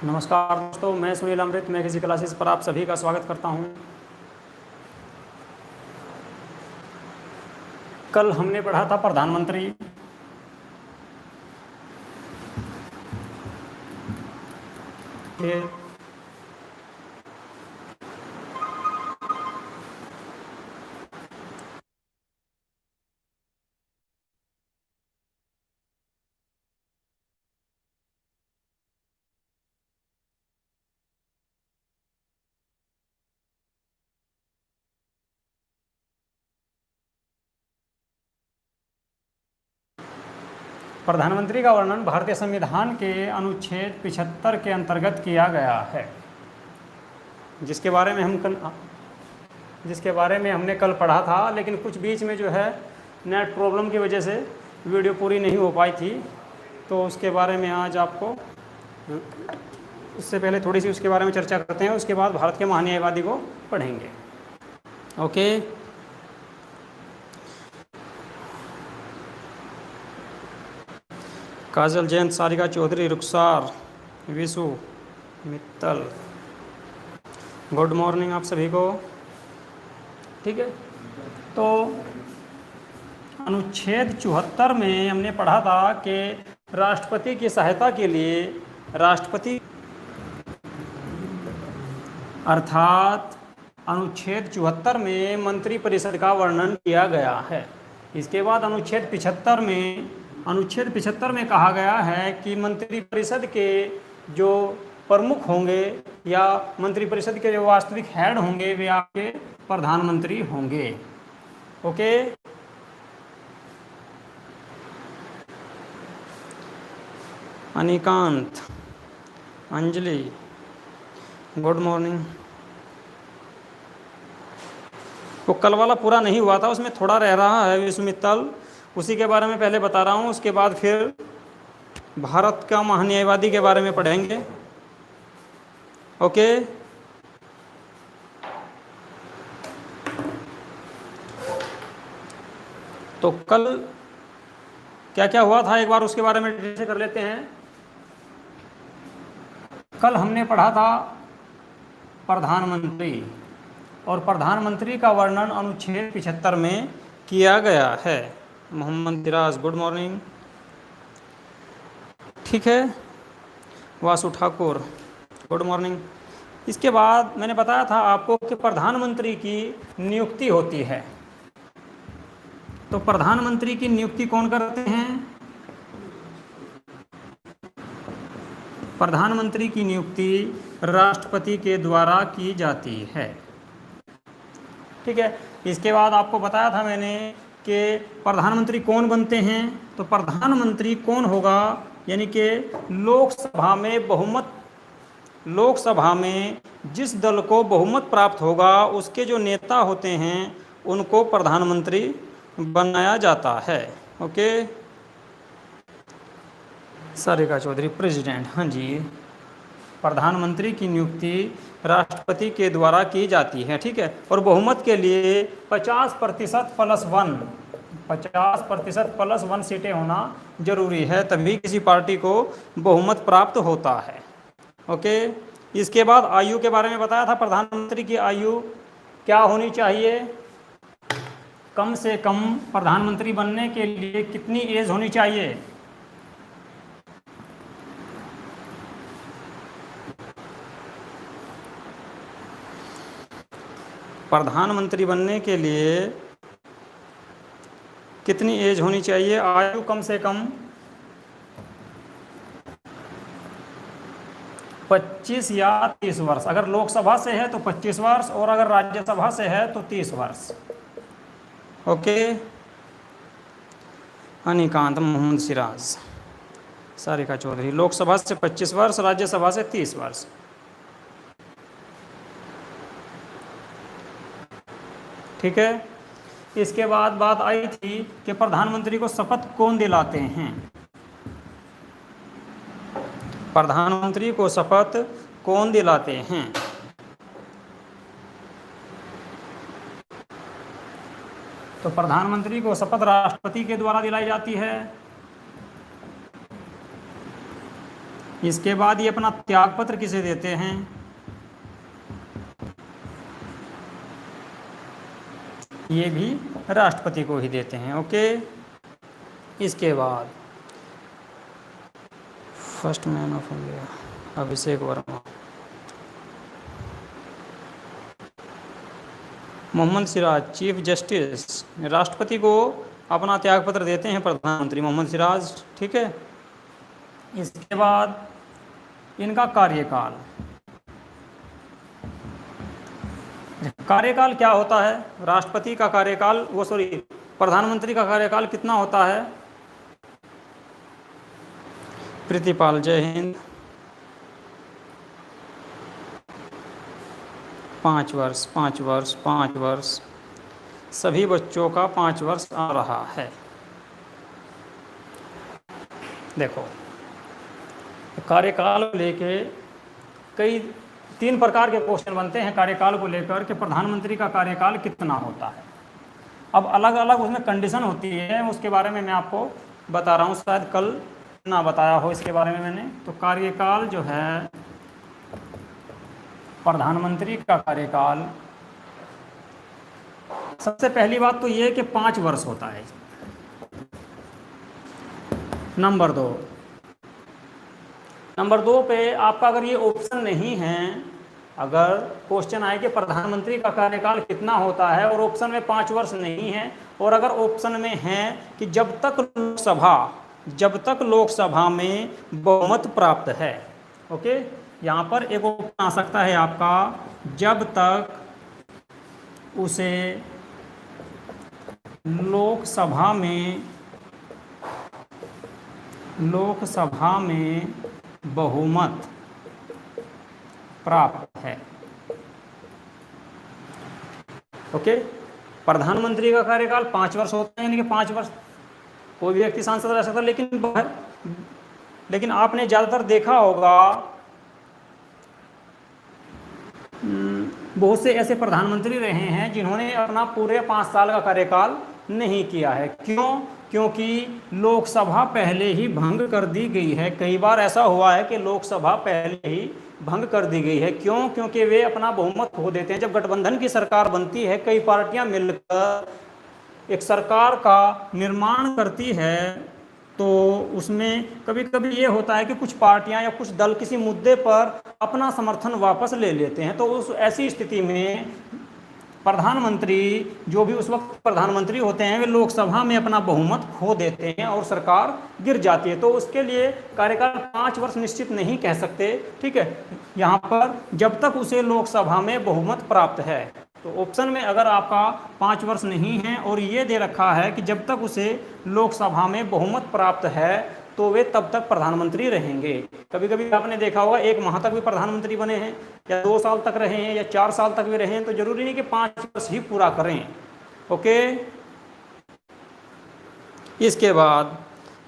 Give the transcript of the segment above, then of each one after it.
नमस्कार दोस्तों, मैं सुनील अमृत। मैं किसी क्लासेस पर आप सभी का स्वागत करता हूं। कल हमने पढ़ा था प्रधानमंत्री के प्रधानमंत्री का वर्णन भारतीय संविधान के अनुच्छेद 75 के अंतर्गत किया गया है, जिसके बारे में हमने कल पढ़ा था। लेकिन कुछ बीच में जो है नेट प्रॉब्लम की वजह से वीडियो पूरी नहीं हो पाई थी, तो उसके बारे में आज आपको, उससे पहले थोड़ी सी उसके बारे में चर्चा करते हैं। उसके बाद भारत के महान्यायवादी को पढ़ेंगे। ओके, काजल जैन, सारिका चौधरी, रुखसार, विशु मित्तल, गुड मॉर्निंग आप सभी को। ठीक है, तो अनुच्छेद 74 में हमने पढ़ा था कि राष्ट्रपति की सहायता के लिए राष्ट्रपति अर्थात अनुच्छेद 74 में मंत्रिपरिषद का वर्णन किया गया है। इसके बाद अनुच्छेद 75 में कहा गया है कि मंत्रिपरिषद के जो प्रमुख होंगे या मंत्रिपरिषद के जो वास्तविक हेड होंगे वे आपके प्रधानमंत्री होंगे। Okay, Anikant, Anjali, good morning. तो कल वाला पूरा नहीं हुआ था, उसमें थोड़ा रह रहा है विशु मित्तल, उसी के बारे में पहले बता रहा हूँ। उसके बाद फिर भारत का महान्यायवादी के बारे में पढ़ेंगे। ओके, तो कल क्या क्या हुआ था एक बार उसके बारे में डिटेल से कर लेते हैं। कल हमने पढ़ा था प्रधानमंत्री, और प्रधानमंत्री का वर्णन अनुच्छेद 75 में किया गया है। Mohammad Diraj, good morning. ठीक है, वासु ठाकुर, गुड मॉर्निंग। इसके बाद मैंने बताया था आपको कि प्रधानमंत्री की नियुक्ति होती है। तो प्रधानमंत्री की नियुक्ति कौन करते हैं? प्रधानमंत्री की नियुक्ति राष्ट्रपति के द्वारा की जाती है। ठीक है, इसके बाद आपको बताया था मैंने कि प्रधानमंत्री कौन बनते हैं। तो प्रधानमंत्री कौन होगा, यानी कि लोकसभा में जिस दल को बहुमत प्राप्त होगा उसके जो नेता होते हैं उनको प्रधानमंत्री बनाया जाता है। Okay, Sarika Chaudhary, president. हाँ जी, प्रधानमंत्री की नियुक्ति राष्ट्रपति के द्वारा की जाती है। ठीक है, और बहुमत के लिए 50% प्लस वन सीटें होना जरूरी है, तभी किसी पार्टी को बहुमत प्राप्त होता है। ओके, इसके बाद आयु के बारे में बताया था। प्रधानमंत्री की आयु क्या होनी चाहिए? कम से कम प्रधानमंत्री बनने के लिए कितनी एज होनी चाहिए? प्रधानमंत्री बनने के लिए कितनी एज होनी चाहिए? आयु कम से कम 25 या 30 वर्ष। अगर लोकसभा से है तो 25 वर्ष, और अगर राज्यसभा से है तो 30 वर्ष। ओके, अनिकांत, मोहम्मद सिराज, सारिका चौधरी, लोकसभा से 25 वर्ष, राज्यसभा से 30 वर्ष। ठीक है, इसके बाद बात आई थी कि प्रधानमंत्री को शपथ कौन दिलाते हैं। प्रधानमंत्री को शपथ कौन दिलाते हैं? तो प्रधानमंत्री को शपथ राष्ट्रपति के द्वारा दिलाई जाती है। इसके बाद ये अपना त्यागपत्र किसे देते हैं? ये भी राष्ट्रपति को ही देते हैं। ओके, इसके बाद first man of India Abhishek Verma, Mohammed Siraj chief justice, राष्ट्रपति को अपना त्यागपत्र देते हैं प्रधानमंत्री मोहम्मद सिराज। ठीक है, इसके बाद इनका कार्यकाल, कार्यकाल क्या होता है? राष्ट्रपति का कार्यकाल, प्रधानमंत्री का कार्यकाल कितना होता है? प्रीतिपाल, जय हिंद। 5 वर्ष 5 वर्ष 5 वर्ष, सभी बच्चों का 5 वर्ष आ रहा है। देखो, कार्यकाल को लेके कई 3 प्रकार के क्वेश्चन बनते हैं कार्यकाल को लेकर कि प्रधानमंत्री का कार्यकाल कितना होता है। अब अलग अलग उसमें कंडीशन होती है, उसके बारे में मैं आपको बता रहा हूँ, शायद कल ना बताया हो इसके बारे में मैंने। तो कार्यकाल जो है, प्रधानमंत्री का कार्यकाल, सबसे पहली बात तो ये कि 5 वर्ष होता है। नंबर 2 पे आपका अगर ये ऑप्शन नहीं है, अगर क्वेश्चन आए कि प्रधानमंत्री का कार्यकाल कितना होता है और ऑप्शन में 5 वर्ष नहीं है, और अगर ऑप्शन में है कि जब तक लोकसभा में बहुमत प्राप्त है। ओके, यहाँ पर एक ऑप्शन आ सकता है आपका, जब तक उसे लोकसभा में बहुमत प्राप्त है। ओके, प्रधानमंत्री का कार्यकाल 5 वर्ष होता है, यानी कि 5 वर्ष कोई भी व्यक्ति सांसद रह सकता है, लेकिन आपने ज़्यादातर देखा होगा बहुत से ऐसे प्रधानमंत्री रहे हैं जिन्होंने अपना पूरे 5 साल का कार्यकाल नहीं किया है। क्यों? क्योंकि लोकसभा पहले ही भंग कर दी गई है। कई बार ऐसा हुआ है कि लोकसभा पहले ही भंग कर दी गई है। क्यों? क्योंकि वे अपना बहुमत खो देते हैं। जब गठबंधन की सरकार बनती है, कई पार्टियां मिलकर एक सरकार का निर्माण करती है, तो उसमें कभी कभी ये होता है कि कुछ पार्टियां या कुछ दल किसी मुद्दे पर अपना समर्थन वापस ले लेते हैं। तो उस ऐसी स्थिति में प्रधानमंत्री, जो भी उस वक्त प्रधानमंत्री होते हैं, वे लोकसभा में अपना बहुमत खो देते हैं और सरकार गिर जाती है। तो उसके लिए कार्यकाल 5 वर्ष निश्चित नहीं कह सकते। ठीक है, यहाँ पर जब तक उसे लोकसभा में बहुमत प्राप्त है। तो ऑप्शन में अगर आपका 5 वर्ष नहीं है और ये दे रखा है कि जब तक उसे लोकसभा में बहुमत प्राप्त है, तो वे तब तक प्रधानमंत्री रहेंगे। कभी कभी आपने देखा होगा 1 माह तक भी प्रधानमंत्री बने हैं, या 2 साल तक रहे हैं, या 4 साल तक भी रहे हैं। तो जरूरी नहीं कि 5 वर्ष ही पूरा करें। ओके, इसके बाद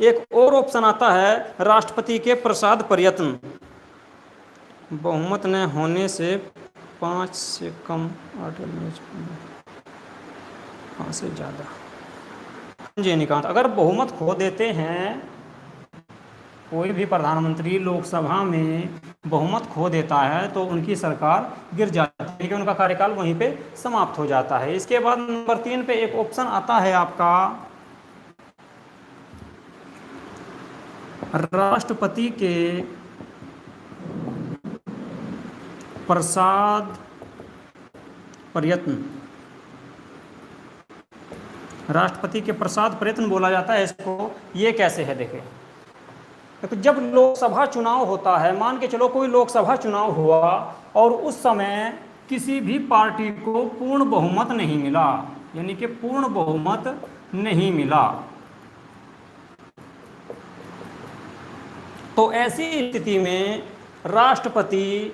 एक और ऑप्शन आता है, राष्ट्रपति के प्रसाद प्रयत्न। बहुमत न होने से 5 से कम, 5 से ज़्यादा। जी निकांत, अगर बहुमत खो देते हैं, कोई भी प्रधानमंत्री लोकसभा में बहुमत खो देता है, तो उनकी सरकार गिर जाती है, क्योंकि उनका कार्यकाल वहीं पे समाप्त हो जाता है। इसके बाद नंबर 3 पे एक ऑप्शन आता है आपका, राष्ट्रपति के प्रसाद प्रयत्न। राष्ट्रपति के प्रसाद प्रयत्न बोला जाता है इसको। ये कैसे है देखिए, तो जब लोकसभा चुनाव होता है, मान के चलो कोई लोकसभा चुनाव हुआ और उस समय किसी भी पार्टी को पूर्ण बहुमत नहीं मिला, यानी कि पूर्ण बहुमत नहीं मिला, तो ऐसी स्थिति में राष्ट्रपति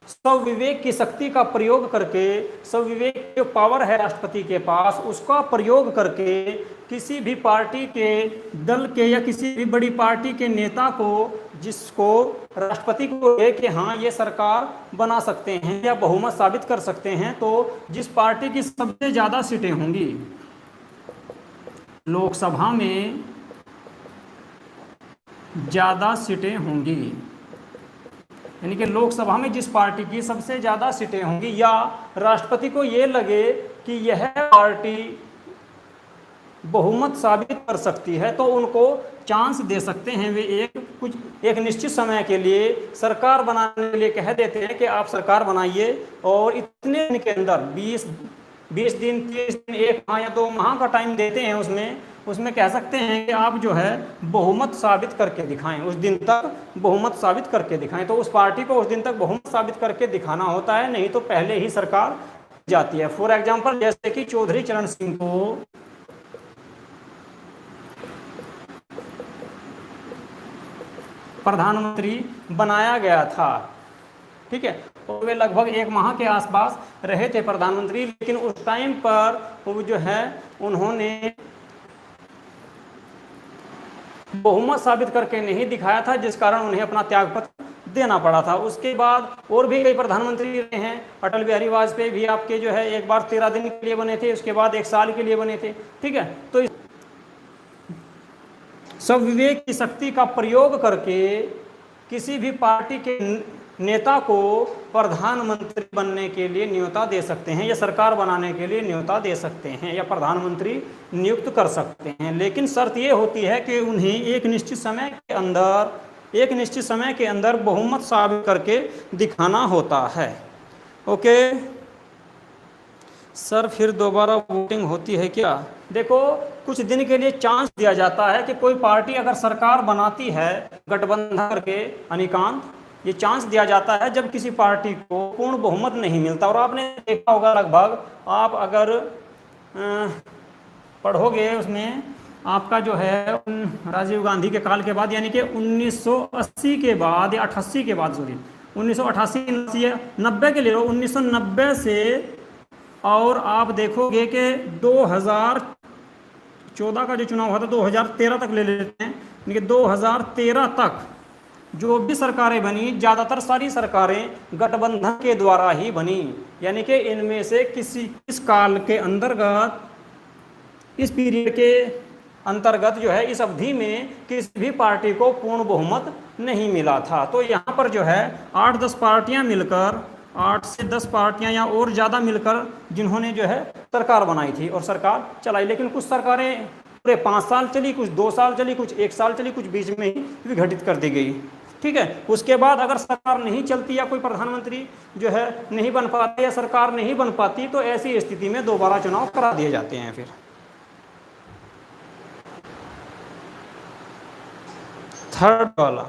स्वविवेक की शक्ति का प्रयोग करके, स्वविवेक जो पावर है राष्ट्रपति के पास, उसका प्रयोग करके किसी भी पार्टी के दल के या किसी भी बड़ी पार्टी के नेता को, जिसको राष्ट्रपति को है कि हाँ ये सरकार बना सकते हैं या बहुमत साबित कर सकते हैं, तो जिस पार्टी की सबसे ज़्यादा सीटें होंगी लोकसभा में, ज़्यादा सीटें होंगी, यानी कि लोकसभा में जिस पार्टी की सबसे ज़्यादा सीटें होंगी या राष्ट्रपति को ये लगे कि यह पार्टी बहुमत साबित कर सकती है तो उनको चांस दे सकते हैं, वे एक निश्चित समय के लिए सरकार बनाने के लिए कह देते हैं कि आप सरकार बनाइए और इतने दिन के अंदर 20 दिन, 30 दिन, 1 माह या 2 माह का टाइम देते हैं। उसमें कह सकते हैं कि आप जो है बहुमत साबित करके दिखाएं, उस दिन तक बहुमत साबित करके दिखाएं। तो उस पार्टी को उस दिन तक बहुमत साबित करके दिखाना होता है, नहीं तो पहले ही सरकार जाती है। फॉर एग्जाम्पल जैसे कि चौधरी चरण सिंह को प्रधानमंत्री बनाया गया था, ठीक है, तो वे लगभग 1 माह के आसपास रहे थे प्रधानमंत्री, लेकिन उस टाइम पर वो जो है उन्होंने बहुमत साबित करके नहीं दिखाया था, जिस कारण उन्हें अपना त्यागपत्र देना पड़ा था। उसके बाद और भी कई प्रधानमंत्री रहे हैं। अटल बिहारी वाजपेयी भी आपके जो है एक बार 13 दिन के लिए बने थे, उसके बाद 1 साल के लिए बने थे, ठीक है। तो सब विवेक की शक्ति का प्रयोग करके किसी भी पार्टी के नेता को प्रधानमंत्री बनने के लिए न्योता दे सकते हैं या सरकार बनाने के लिए न्योता दे सकते हैं या प्रधानमंत्री नियुक्त कर सकते हैं, लेकिन शर्त ये होती है कि उन्हें एक निश्चित समय के अंदर बहुमत साबित करके दिखाना होता है। ओके सर, फिर दोबारा वोटिंग होती है क्या? देखो, कुछ दिन के लिए चांस दिया जाता है कि कोई पार्टी अगर सरकार बनाती है गठबंधन करके, अनिकांत, ये चांस दिया जाता है जब किसी पार्टी को पूर्ण बहुमत नहीं मिलता। और आपने देखा होगा, लगभग आप अगर पढ़ोगे उसमें आपका जो है राजीव गांधी के काल के बाद, यानी कि 1980 के बाद या 88 के बाद, सॉरी 1988 90 के लिए 1990 से, और आप देखोगे कि 2014 का जो चुनाव हुआ था 2013 तक ले लेते हैं, यानी कि 2013 तक जो भी सरकारें बनी, ज़्यादातर सारी सरकारें गठबंधन के द्वारा ही बनी। यानी कि इनमें से इस काल के अंतर्गत, इस पीरियड के अंतर्गत जो है, इस अवधि में किसी भी पार्टी को पूर्ण बहुमत नहीं मिला था। तो यहाँ पर जो है 8-10 पार्टियाँ मिलकर, 8 से 10 पार्टियां या और ज़्यादा मिलकर जिन्होंने जो है सरकार बनाई थी और सरकार चलाई। लेकिन कुछ सरकारें पूरे 5 साल चली, कुछ 2 साल चली, कुछ 1 साल चली, कुछ बीच में ही विघटित कर दी गई, ठीक है। उसके बाद अगर सरकार नहीं चलती या कोई प्रधानमंत्री जो है नहीं बन पाता या सरकार नहीं बन पाती, तो ऐसी स्थिति में दोबारा चुनाव करा दिए जाते हैं। फिर थर्ड वाला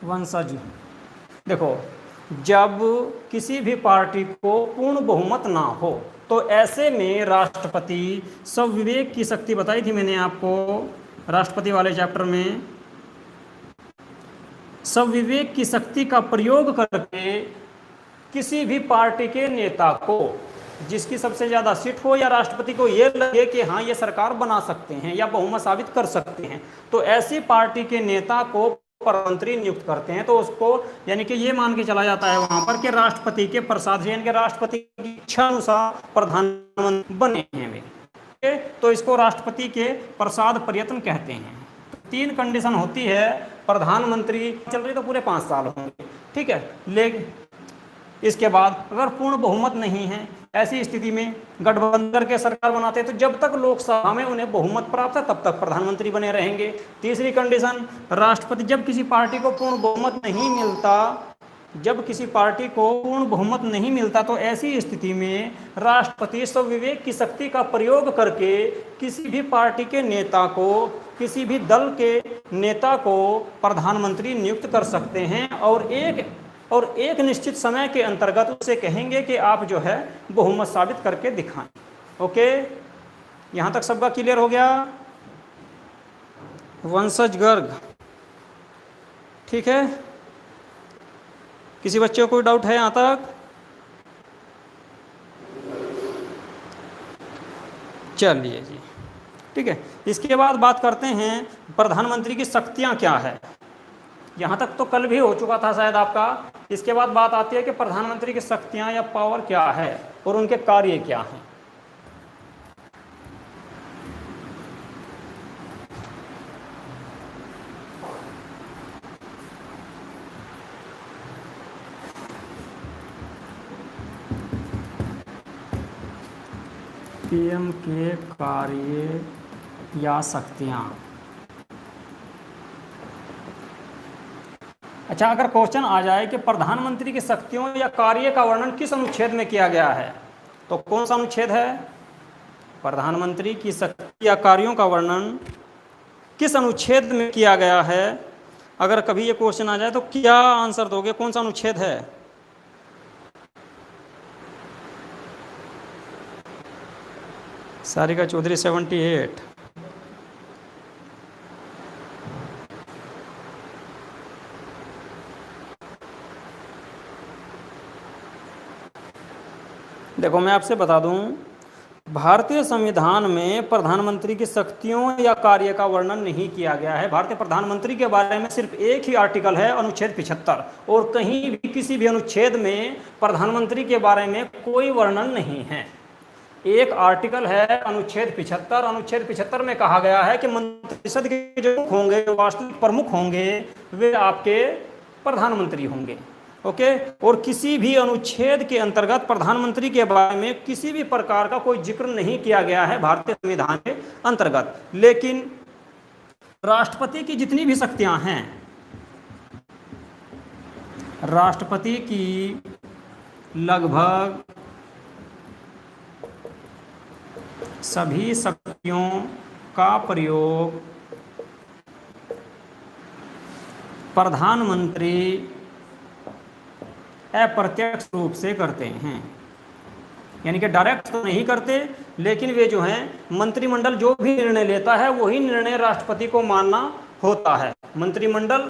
वंशज, देखो, जब किसी भी पार्टी को पूर्ण बहुमत ना हो तो ऐसे में राष्ट्रपति, सब विवेक की शक्ति बताई थी मैंने आपको राष्ट्रपति वाले चैप्टर में, सब विवेक की शक्ति का प्रयोग करके किसी भी पार्टी के नेता को, जिसकी सबसे ज़्यादा सीट हो या राष्ट्रपति को ये लगे कि हाँ ये सरकार बना सकते हैं या बहुमत साबित कर सकते हैं, तो ऐसी पार्टी के नेता को प्रधानमंत्री नियुक्त करते हैं। तो उसको, यानी कि ये मान के चला जाता है वहां पर कि राष्ट्रपति के प्रसाद से, यानी कि राष्ट्रपति की इच्छा अनुसार प्रधानमंत्री बने हैं वे, तो इसको राष्ट्रपति के प्रसाद प्रयत्न कहते हैं। 3 कंडीशन होती है, प्रधानमंत्री चल रही तो पूरे 5 साल होंगे, ठीक है। लेकिन इसके बाद अगर पूर्ण बहुमत नहीं है, ऐसी स्थिति में गठबंधन करके सरकार बनाते हैं, तो जब तक लोकसभा में उन्हें बहुमत प्राप्त है तब तक प्रधानमंत्री बने रहेंगे। तीसरी कंडीशन, राष्ट्रपति, जब किसी पार्टी को पूर्ण बहुमत नहीं मिलता, जब किसी पार्टी को पूर्ण बहुमत नहीं मिलता, तो ऐसी स्थिति में राष्ट्रपति सब विवेक की शक्ति का प्रयोग करके किसी भी पार्टी के नेता को, किसी भी दल के नेता को प्रधानमंत्री नियुक्त कर सकते हैं और एक निश्चित समय के अंतर्गत उसे कहेंगे कि आप जो है बहुमत साबित करके दिखाएं। ओके, यहाँ तक सबका क्लियर हो गया? वंशज गर्ग, ठीक है। किसी बच्चे को कोई डाउट है यहाँ तक? चलिए जी, ठीक है। इसके बाद बात करते हैं प्रधानमंत्री की शक्तियाँ क्या है। यहाँ तक तो कल भी हो चुका था शायद आपका। इसके बाद बात आती है कि प्रधानमंत्री की शक्तियाँ या पावर क्या है और उनके कार्य क्या हैं। पीएम के कार्य या शक्तियाँ। अच्छा, अगर क्वेश्चन आ जाए कि प्रधानमंत्री की शक्तियों या कार्य का वर्णन किस अनुच्छेद में किया गया है, तो कौन सा अनुच्छेद है? प्रधानमंत्री की शक्ति या कार्यों का वर्णन किस अनुच्छेद में किया गया है? अगर कभी ये क्वेश्चन आ जाए तो क्या आंसर दोगे, कौन सा अनुच्छेद है? सारिका चौधरी 78। देखो मैं आपसे बता दूं, भारतीय संविधान में प्रधानमंत्री की शक्तियों या कार्य का वर्णन नहीं किया गया है। भारतीय प्रधानमंत्री के बारे में सिर्फ एक ही आर्टिकल है, अनुच्छेद 75, और कहीं भी किसी भी अनुच्छेद में प्रधानमंत्री के बारे में कोई वर्णन नहीं है। एक आर्टिकल है अनुच्छेद 75। अनुच्छेद 75 में कहा गया है कि मंत्रिपरिषद के जो होंगे, वास्तविक प्रमुख होंगे, वे आपके प्रधानमंत्री होंगे। ओके, और किसी भी अनुच्छेद के अंतर्गत प्रधानमंत्री के बारे में किसी भी प्रकार का कोई जिक्र नहीं किया गया है भारतीय संविधान के अंतर्गत। लेकिन राष्ट्रपति की जितनी भी शक्तियां हैं, राष्ट्रपति की लगभग सभी शक्तियों का प्रयोग प्रधानमंत्री अप्रत्यक्ष रूप से करते हैं। यानी कि डायरेक्ट तो नहीं करते, लेकिन वे जो हैं, मंत्रिमंडल जो भी निर्णय लेता है वही निर्णय राष्ट्रपति को मानना होता है। मंत्रिमंडल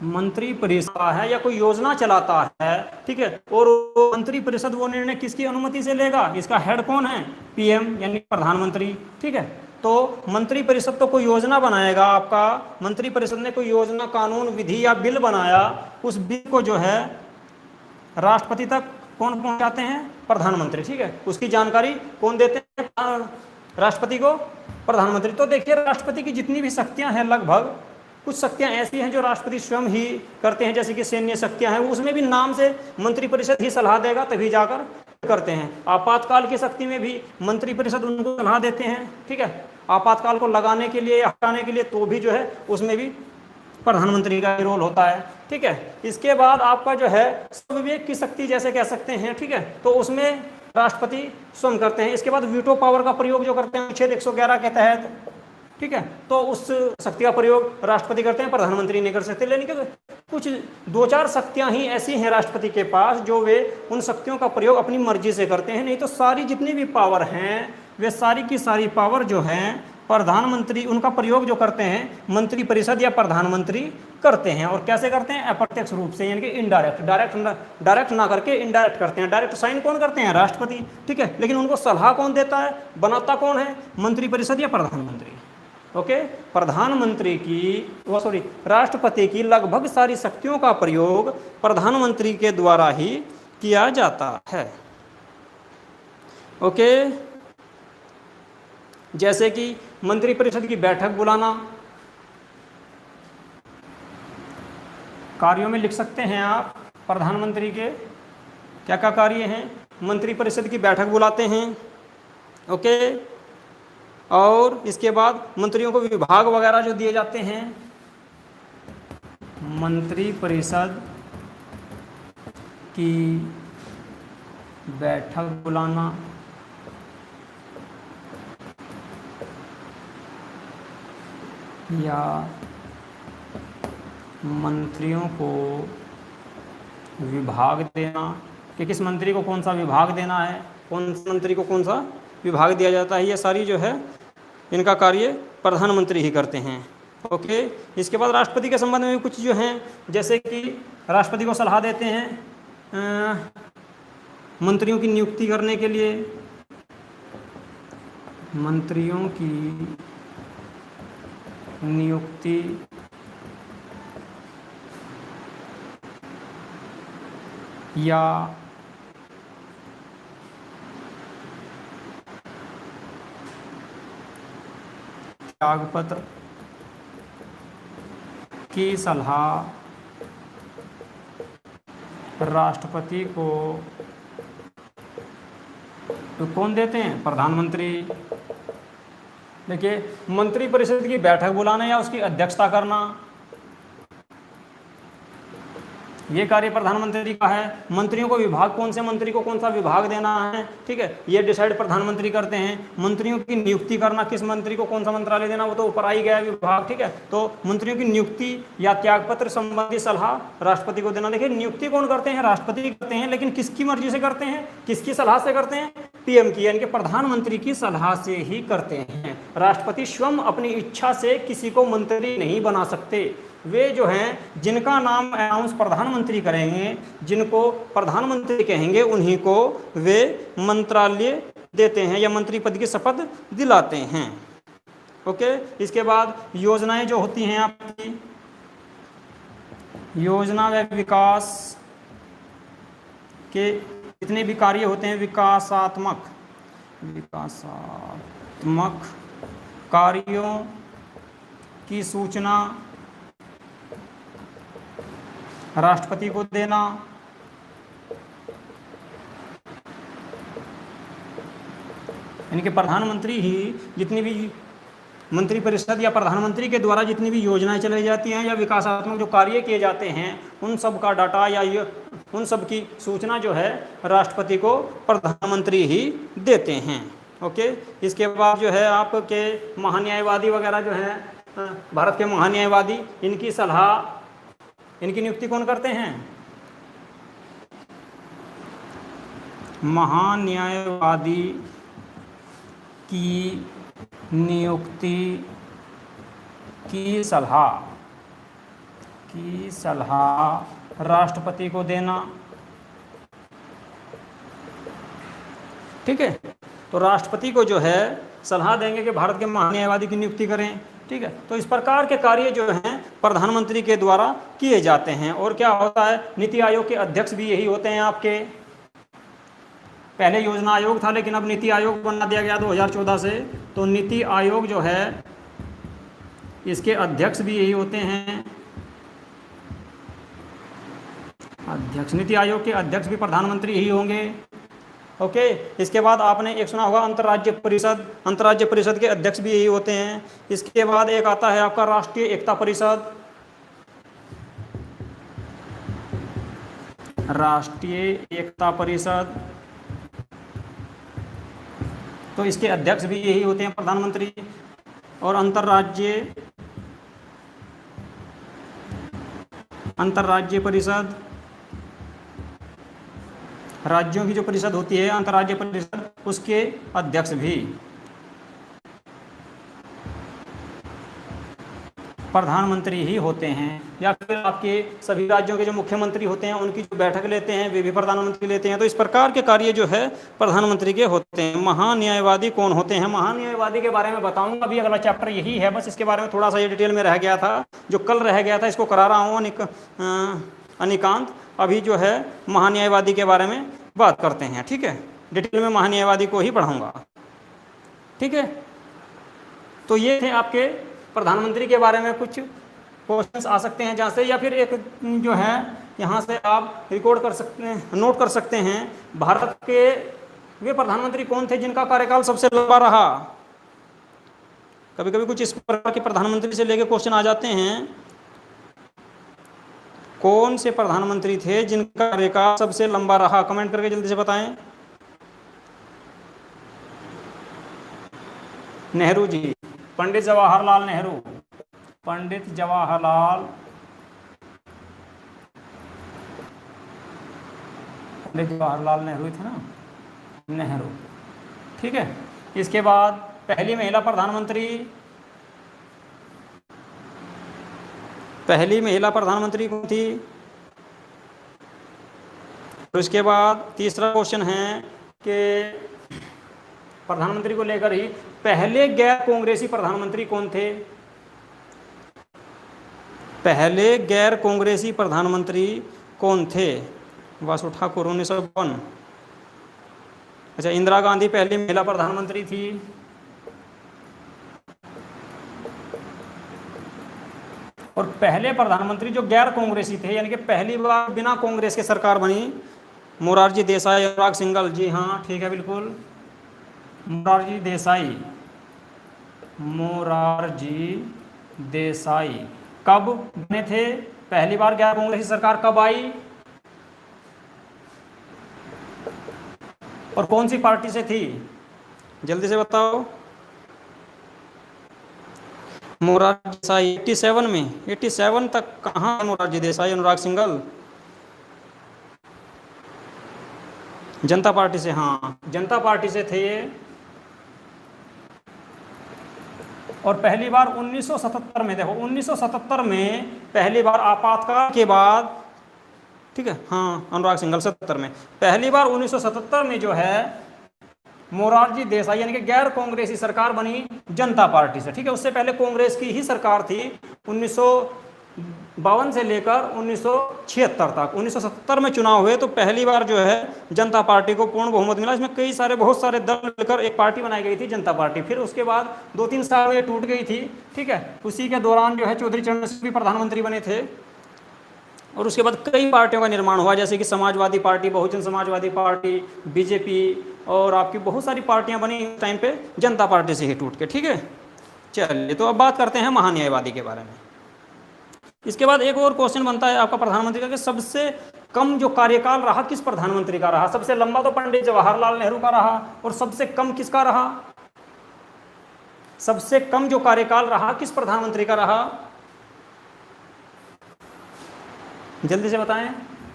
मंत्रिपरिषद है या कोई योजना चलाता है, ठीक है, और मंत्रिपरिषद वो निर्णय किसकी अनुमति से लेगा? इसका हेड कौन है? पीएम यानी प्रधानमंत्री, ठीक है। तो मंत्रिपरिषद तो कोई योजना बनाएगा, आपका मंत्रिपरिषद ने कोई योजना, कानून, विधि या बिल बनाया, उस बिल को जो है राष्ट्रपति तक कौन पहुंचाते हैं? प्रधानमंत्री, ठीक है। उसकी जानकारी कौन देते हैं राष्ट्रपति को? प्रधानमंत्री। तो देखिए, राष्ट्रपति की जितनी भी शक्तियां हैं, लगभग कुछ शक्तियां ऐसी हैं जो राष्ट्रपति स्वयं ही करते हैं, जैसे कि सैन्य शक्तियां हैं, उसमें भी नाम से मंत्रिपरिषद ही सलाह देगा तभी जाकर करते हैं। आपातकाल की शक्ति में भी मंत्रिपरिषद उनको सलाह देते हैं, ठीक है। आपातकाल को लगाने के लिए, हटाने के लिए, तो भी जो है उसमें भी प्रधानमंत्री का रोल होता है, ठीक है। इसके बाद आपका जो है स्वविवेक की शक्ति जैसे कह सकते हैं, ठीक है, तो उसमें राष्ट्रपति स्वयं करते हैं। इसके बाद वीटो पावर का प्रयोग जो करते हैं अनुच्छेद 111 के तहत, ठीक है, तो उस शक्ति का प्रयोग राष्ट्रपति करते हैं, प्रधानमंत्री नहीं कर सकते। लेकिन कुछ 2-4 शक्तियां ही ऐसी हैं राष्ट्रपति के पास जो वे उन शक्तियों का प्रयोग अपनी मर्जी से करते हैं, नहीं तो सारी जितनी भी पावर हैं वे सारी की सारी पावर जो हैं प्रधानमंत्री, उनका प्रयोग जो करते हैं मंत्रिपरिषद या प्रधानमंत्री करते हैं। और कैसे करते हैं? अप्रत्यक्ष रूप से, यानी कि इनडायरेक्ट। डायरेक्ट ना करके इनडायरेक्ट करते हैं। डायरेक्ट साइन कौन करते हैं? राष्ट्रपति, ठीक है, लेकिन उनको सलाह कौन देता है, बनाता कौन है? मंत्रिपरिषद या प्रधानमंत्री। ओके, प्रधानमंत्री की राष्ट्रपति की लगभग सारी शक्तियों का प्रयोग प्रधानमंत्री के द्वारा ही किया जाता है। ओके, जैसे कि मंत्रिपरिषद की बैठक बुलाना, कार्यों में लिख सकते हैं आप प्रधानमंत्री के क्या क्या कार्य हैं। मंत्रिपरिषद की बैठक बुलाते हैं, ओके, और इसके बाद मंत्रियों को विभाग वगैरह जो दिए जाते हैं, मंत्रिपरिषद की बैठक बुलाना, या मंत्रियों को विभाग देना कि किस मंत्री को कौन सा विभाग देना है, कौन से मंत्री को कौन सा विभाग दिया जाता है, ये सारी जो है इनका कार्य प्रधानमंत्री ही करते हैं। ओके, इसके बाद राष्ट्रपति के संबंध में कुछ जो हैं, जैसे कि राष्ट्रपति को सलाह देते हैं मंत्रियों की नियुक्ति करने के लिए, मंत्रियों की नियुक्ति या त्यागपत्र की सलाह राष्ट्रपति को तो कौन देते हैं? प्रधानमंत्री। देखिए, मंत्री परिषद की बैठक बुलाना या उसकी अध्यक्षता करना, ये कार्य प्रधानमंत्री का है। मंत्रियों को विभाग, कौन से मंत्री को कौन सा विभाग देना है, ठीक है, ये डिसाइड प्रधानमंत्री करते हैं। मंत्रियों की नियुक्ति करना, किस मंत्री को कौन सा मंत्रालय देना, वो तो ऊपर आई गया विभाग, ठीक है। तो मंत्रियों की नियुक्ति या त्यागपत्र संबंधी सलाह राष्ट्रपति को देना। देखिए, नियुक्ति कौन करते हैं? राष्ट्रपति करते हैं, लेकिन किसकी मर्जी से करते हैं, किसकी सलाह से करते हैं? पीएम की, यानी कि प्रधानमंत्री की सलाह से ही करते हैं। राष्ट्रपति स्वयं अपनी इच्छा से किसी को मंत्री नहीं बना सकते। वे जो हैं, जिनका नाम अनाउंस प्रधानमंत्री करेंगे, जिनको प्रधानमंत्री कहेंगे, उन्हीं को वे मंत्रालय देते हैं या मंत्री पद की शपथ दिलाते हैं। ओके, इसके बाद योजनाएं जो होती हैं आपकी, योजना व विकास के जितने भी कार्य होते हैं, विकासात्मक कार्यों की सूचना राष्ट्रपति को देना, यानी कि प्रधानमंत्री ही जितनी भी मंत्री परिषद या प्रधानमंत्री के द्वारा जितनी भी योजनाएं चलाई जाती हैं या विकासात्मक जो कार्य किए जाते हैं, उन सब का डाटा या उन सब की सूचना जो है राष्ट्रपति को प्रधानमंत्री ही देते हैं। ओके, इसके बाद जो है आपके महान्यायवादी वगैरह जो हैं, भारत के महान्यायवादी, इनकी सलाह, इनकी नियुक्ति कौन करते हैं? महान्यायवादी की नियुक्ति की सलाह राष्ट्रपति को देना, ठीक है। तो राष्ट्रपति को जो है सलाह देंगे कि भारत के महान्यायवादी की नियुक्ति करें, ठीक है। तो इस प्रकार के कार्य जो हैं प्रधानमंत्री के द्वारा किए जाते हैं। और क्या होता है, नीति आयोग के अध्यक्ष भी यही होते हैं आपके। पहले योजना आयोग था, लेकिन अब नीति आयोग बना दिया गया 2014 से। तो नीति आयोग जो है, इसके अध्यक्ष भी यही होते हैं। अध्यक्ष, नीति आयोग के अध्यक्ष भी प्रधानमंत्री ही होंगे। ओके, इसके बाद आपने एक सुना होगा अंतर्राज्य परिषद, अंतर्राज्य परिषद के अध्यक्ष भी यही होते हैं। इसके बाद एक आता है आपका राष्ट्रीय एकता परिषद, राष्ट्रीय एकता परिषद, तो इसके अध्यक्ष भी यही होते हैं प्रधानमंत्री। और अंतर्राज्य परिषद, राज्यों की जो परिषद होती है अंतर्राज्य परिषद, उसके अध्यक्ष भी प्रधानमंत्री ही होते हैं। या फिर आपके सभी राज्यों के जो मुख्यमंत्री होते हैं उनकी जो बैठक लेते हैं वे भी प्रधानमंत्री लेते हैं। तो इस प्रकार के कार्य जो है प्रधानमंत्री के होते हैं। महान्यायवादी कौन होते हैं? महान्यायवादी के बारे में बताऊंगा, अभी अगला चैप्टर यही है, बस इसके बारे में थोड़ा सा ये डिटेल में रह गया था, जो कल रह गया था इसको करा रहा हूँ अनिकांत। अभी जो है महान्यायवादी के बारे में बात करते हैं, ठीक है। डिटेल में महान्यायवादी को ही पढ़ाऊंगा, ठीक है। तो ये थे आपके प्रधानमंत्री के बारे में कुछ क्वेश्चंस आ सकते हैं जहाँ से, या फिर एक जो है यहाँ से आप रिकॉर्ड कर सकते हैं, नोट कर सकते हैं। भारत के वे प्रधानमंत्री कौन थे जिनका कार्यकाल सबसे लंबा रहा? कभी कभी कुछ इस प्रकार के प्रधानमंत्री से लेके क्वेश्चन आ जाते हैं। कौन से प्रधानमंत्री थे जिनका कार्यकाल सबसे लंबा रहा? कमेंट करके जल्दी से बताएं। नेहरू जी, पंडित जवाहरलाल नेहरू, पंडित जवाहरलाल नेहरू थे ना, नेहरू, ठीक है। इसके बाद पहली महिला प्रधानमंत्री कौन थी? तो इसके बाद तीसरा क्वेश्चन है कि प्रधानमंत्री को लेकर ही पहले गैर कांग्रेसी प्रधानमंत्री कौन थे? पहले गैर कांग्रेसी प्रधानमंत्री कौन थे? वासु ठाकुर 1952। अच्छा, इंदिरा गांधी पहली महिला प्रधानमंत्री थी। और पहले प्रधानमंत्री जो गैर कांग्रेसी थे, यानी कि पहली बार बिना कांग्रेस के सरकार बनी, मोरारजी देसाई, अनुराग सिंघल। जी हाँ, ठीक है, बिल्कुल। मोरारजी देसाई, मोरारजी देसाई कब बने थे? पहली बार गैर कांग्रेसी सरकार कब आई और कौन सी पार्टी से थी? जल्दी से बताओ। मोरारजी देसाई 87 में, 87 तक कहाँ है मोरारजी देसाई? अनुराग सिंघल जनता पार्टी से, हाँ जनता पार्टी से थे ये। और पहली बार 1977 में, देखो 1977 में पहली बार आपातकाल के बाद, ठीक है, हाँ अनुराग सिंघल 77 में पहली बार 1977 में जो है मोरारजी देसाई यानी कि गैर कांग्रेसी सरकार बनी जनता पार्टी से, ठीक है। उससे पहले कांग्रेस की ही सरकार थी 1952 से लेकर 1976 तक। 1977 में चुनाव हुए तो पहली बार जो है जनता पार्टी को पूर्ण बहुमत मिला। इसमें कई सारे बहुत सारे दल मिलकर एक पार्टी बनाई गई थी जनता पार्टी। फिर उसके बाद 2-3 साल में टूट गई थी, ठीक है। उसी के दौरान जो है चौधरी चरण सिंह भी प्रधानमंत्री बने थे और उसके बाद कई पार्टियों का निर्माण हुआ, जैसे कि Samajwadi party, Bahujan Samajwadi party, BJP और आपकी बहुत सारी पार्टियां बनी इस टाइम पे जनता पार्टी से ही टूट के, ठीक है। चलिए तो अब बात करते हैं महान्यायवादी के बारे में। इसके बाद एक और क्वेश्चन बनता है आपका प्रधानमंत्री का कि सबसे कम जो कार्यकाल रहा किस प्रधानमंत्री का रहा? सबसे लंबा तो पंडित जवाहरलाल नेहरू का रहा और सबसे कम किसका रहा? सबसे कम जो कार्यकाल रहा किस प्रधानमंत्री का रहा? जल्दी से बताएं।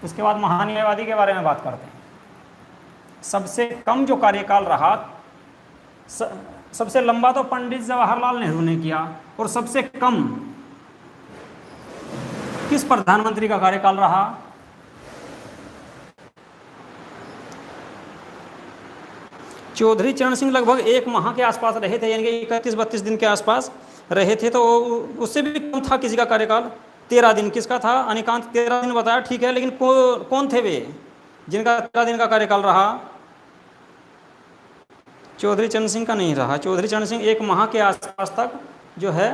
उसके बाद महान्यायवादी के बारे में बात करते हैं। सबसे कम जो कार्यकाल रहा, सबसे लंबा तो पंडित जवाहरलाल नेहरू ने किया और सबसे कम किस प्रधानमंत्री का कार्यकाल रहा? चौधरी चरण सिंह लगभग 1 माह के आसपास रहे थे, यानी कि 31-32 दिन के आसपास रहे थे। तो उससे भी कम था किसी का कार्यकाल, 13 दिन। किसका था? अनिकांत 13 दिन बताया, ठीक है, लेकिन कौन थे वे जिनका 13 दिन का कार्यकाल रहा? चौधरी चरण सिंह का नहीं रहा। चौधरी चरण सिंह 1 माह के आसपास तक जो है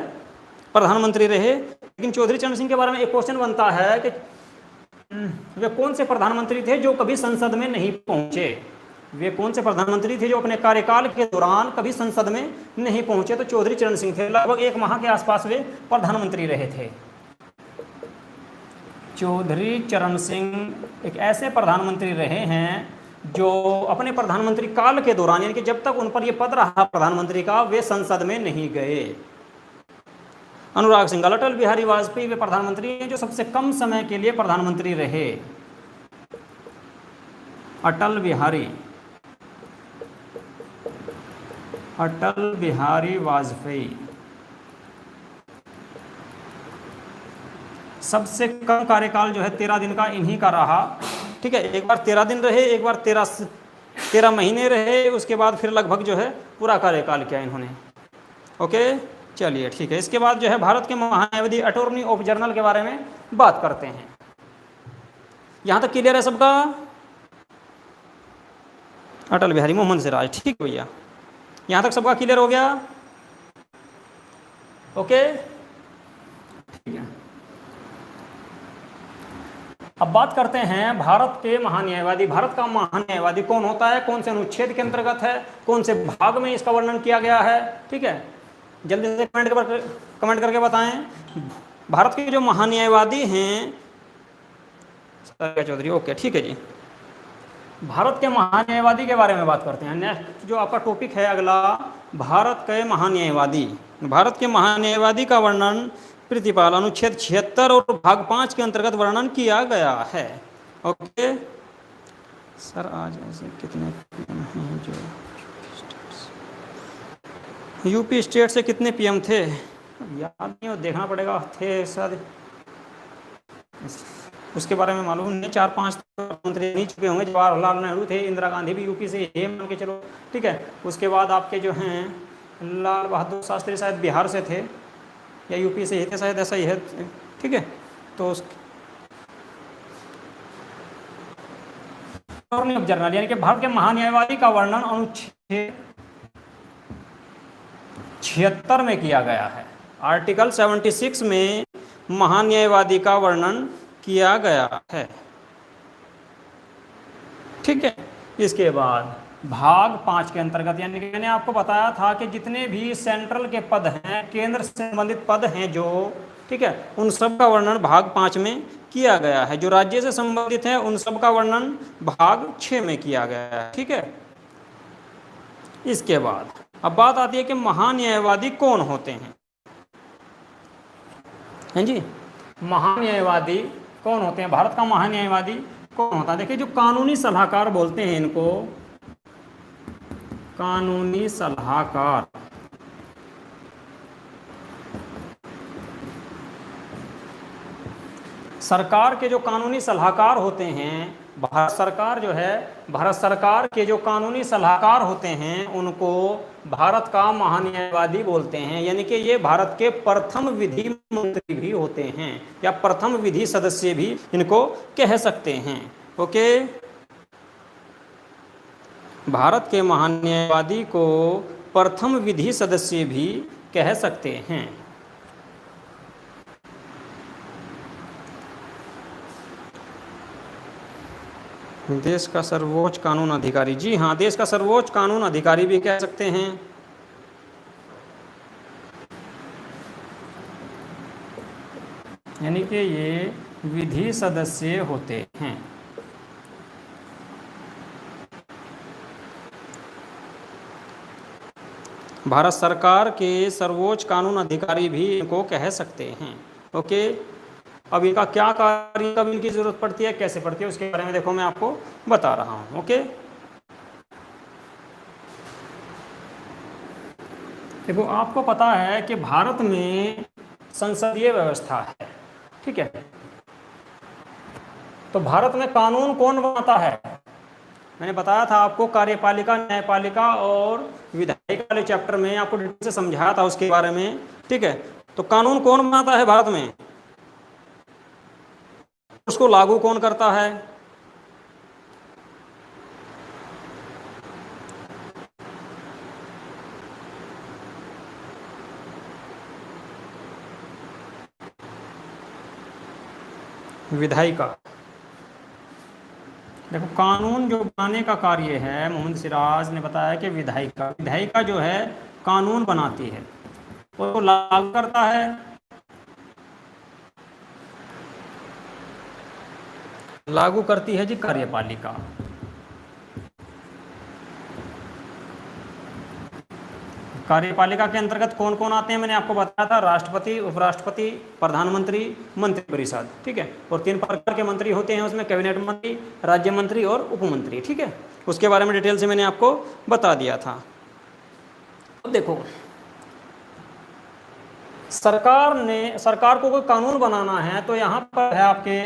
प्रधानमंत्री रहे। लेकिन चौधरी चरण सिंह के बारे में एक क्वेश्चन बनता है कि वे कौन से प्रधानमंत्री थे जो कभी संसद में नहीं पहुंचे? वे कौन से प्रधानमंत्री थे जो अपने कार्यकाल के दौरान कभी संसद में नहीं पहुंचे? तो चौधरी चरण सिंह थे। लगभग 1 माह के आसपास वे प्रधानमंत्री रहे थे। चौधरी चरण सिंह एक ऐसे प्रधानमंत्री रहे हैं जो अपने प्रधानमंत्री काल के दौरान, यानी कि जब तक उन पर यह पद रहा प्रधानमंत्री का, वे संसद में नहीं गए। अनुराग सिंह, अटल बिहारी वाजपेयी वे प्रधानमंत्री हैं जो सबसे कम समय के लिए प्रधानमंत्री रहे। अटल बिहारी वाजपेयी सबसे कम कार्यकाल जो है 13 दिन का इन्हीं का रहा, ठीक है। एक बार 13 दिन रहे, एक बार 13 महीने रहे, उसके बाद फिर लगभग जो है पूरा कार्यकाल किया इन्होंने। ओके, चलिए ठीक है। इसके बाद जो है भारत के महान्यायवादी अटॉर्नी ऑफ जनरल के बारे में बात करते हैं। यहां तक क्लियर है सबका? अटल बिहारी मोहम्मद सिराज, ठीक भैया, यहां तक सबका क्लियर हो गया? ओके, ठीक है। अब बात करते हैं भारत के महान्यायवादी। भारत का महान्यायवादी कौन होता है, कौन से अनुच्छेद के अंतर्गत है, कौन से भाग में इसका वर्णन किया गया है, ठीक है। जल्दी से कमेंट करके बताएं। भारत के जो महान्यायवादी हैं चौधरी, ओके ठीक है जी। भारत के महान्यायवादी के बारे में बात करते हैं। नेक्स्ट जो आपका टॉपिक है अगला, भारत के महान्यायवादी। भारत के महान्यायवादी का वर्णन प्रतिपाल अनुच्छेद 76 और भाग 5 के अंतर्गत वर्णन किया गया है। ओके सर, आज ऐसे कितने पीएम हैं जो यूपी स्टेट से कितने पीएम थे? याद नहीं हो, देखना पड़ेगा, थे शायद, उसके बारे में मालूम नहीं। 4-5 मंत्री नहीं चुके होंगे। जवाहरलाल नेहरू थे, इंदिरा गांधी भी यूपी से ही मान के चलो, ठीक है। उसके बाद आपके जो हैं लाल बहादुर शास्त्री शायद बिहार से थे या यूपी से ही थे, शायद ऐसा ही है, ठीक है। तो जनरल यानी कि भारत के महान्यायवादी का वर्णन अनुच्छेद 76 में किया गया है। आर्टिकल 76 में महान्यायवादी का वर्णन किया गया है, ठीक है। इसके बाद भाग 5 के अंतर्गत, यानी कि मैंने आपको बताया था कि जितने भी सेंट्रल के पद हैं, केंद्र से संबंधित पद हैं जो, ठीक है, उन सब का वर्णन भाग 5 में किया गया है। जो राज्य से संबंधित है उन सब का वर्णन भाग 6 में किया गया है, ठीक है। इसके बाद अब बात आती है कि महान्यायवादी कौन होते हैं। हैं जी, महान्यायवादी कौन होते हैं, भारत का महान्यायवादी कौन होता है। देखिए, जो कानूनी सलाहकार बोलते हैं इनको, कानूनी सलाहकार, सरकार के जो कानूनी सलाहकार होते हैं, भारत सरकार जो है, भारत सरकार के जो कानूनी सलाहकार होते हैं उनको भारत का महान्यायवादी बोलते हैं। यानी कि ये भारत के प्रथम विधि मंत्री भी होते हैं या प्रथम विधि सदस्य भी इनको कह सकते हैं। ओके, भारत के महान्यायवादी को प्रथम विधि सदस्य भी कह सकते हैं। देश का सर्वोच्च कानून अधिकारी, जी हाँ, देश का सर्वोच्च कानून अधिकारी भी कह सकते हैं। यानी कि ये विधि सदस्य होते हैं। भारत सरकार के सर्वोच्च कानून अधिकारी भी इनको कह सकते हैं। ओके, अब इनका क्या कार्य, कब इनकी जरूरत पड़ती है, कैसे पड़ती है, उसके बारे में देखो मैं आपको बता रहा हूं। ओके, देखो आपको पता है कि भारत में संसदीय व्यवस्था है, ठीक है। तो भारत में कानून कौन बनाता है, मैंने बताया था आपको, कार्यपालिका, न्यायपालिका और विधायिका वाले चैप्टर में आपको डिटेल से समझाया था उसके बारे में, ठीक है। तो कानून कौन बनाता है भारत में, उसको लागू कौन करता है, विधायिका। देखो, कानून जो बनाने का कार्य है, मोहम्मद सिराज ने बताया कि विधायिका जो है कानून बनाती है, वो लागू करता है, लागू करती है जी कार्यपालिका। कार्यपालिका के अंतर्गत कौन कौन आते हैं, मैंने आपको बताया था, राष्ट्रपति, उपराष्ट्रपति, प्रधानमंत्री, मंत्रिपरिषद, ठीक है। और 3 प्रकार के मंत्री होते हैं उसमें, कैबिनेट मंत्री, राज्य मंत्री और उप मंत्री, ठीक है। उसके बारे में डिटेल से मैंने आपको बता दिया था। अब देखो, सरकार को कोई कानून बनाना है तो यहाँ पर है आपके,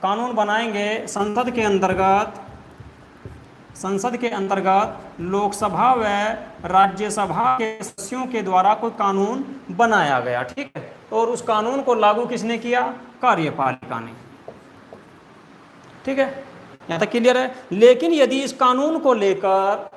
कानून बनाएंगे संसद के अंतर्गत लोकसभा व राज्यसभा के सदस्यों के द्वारा कोई कानून बनाया गया, ठीक है। और उस कानून को लागू किसने किया, कार्यपालिका ने, ठीक है। यहाँ तक क्लियर है। लेकिन यदि इस कानून को लेकर,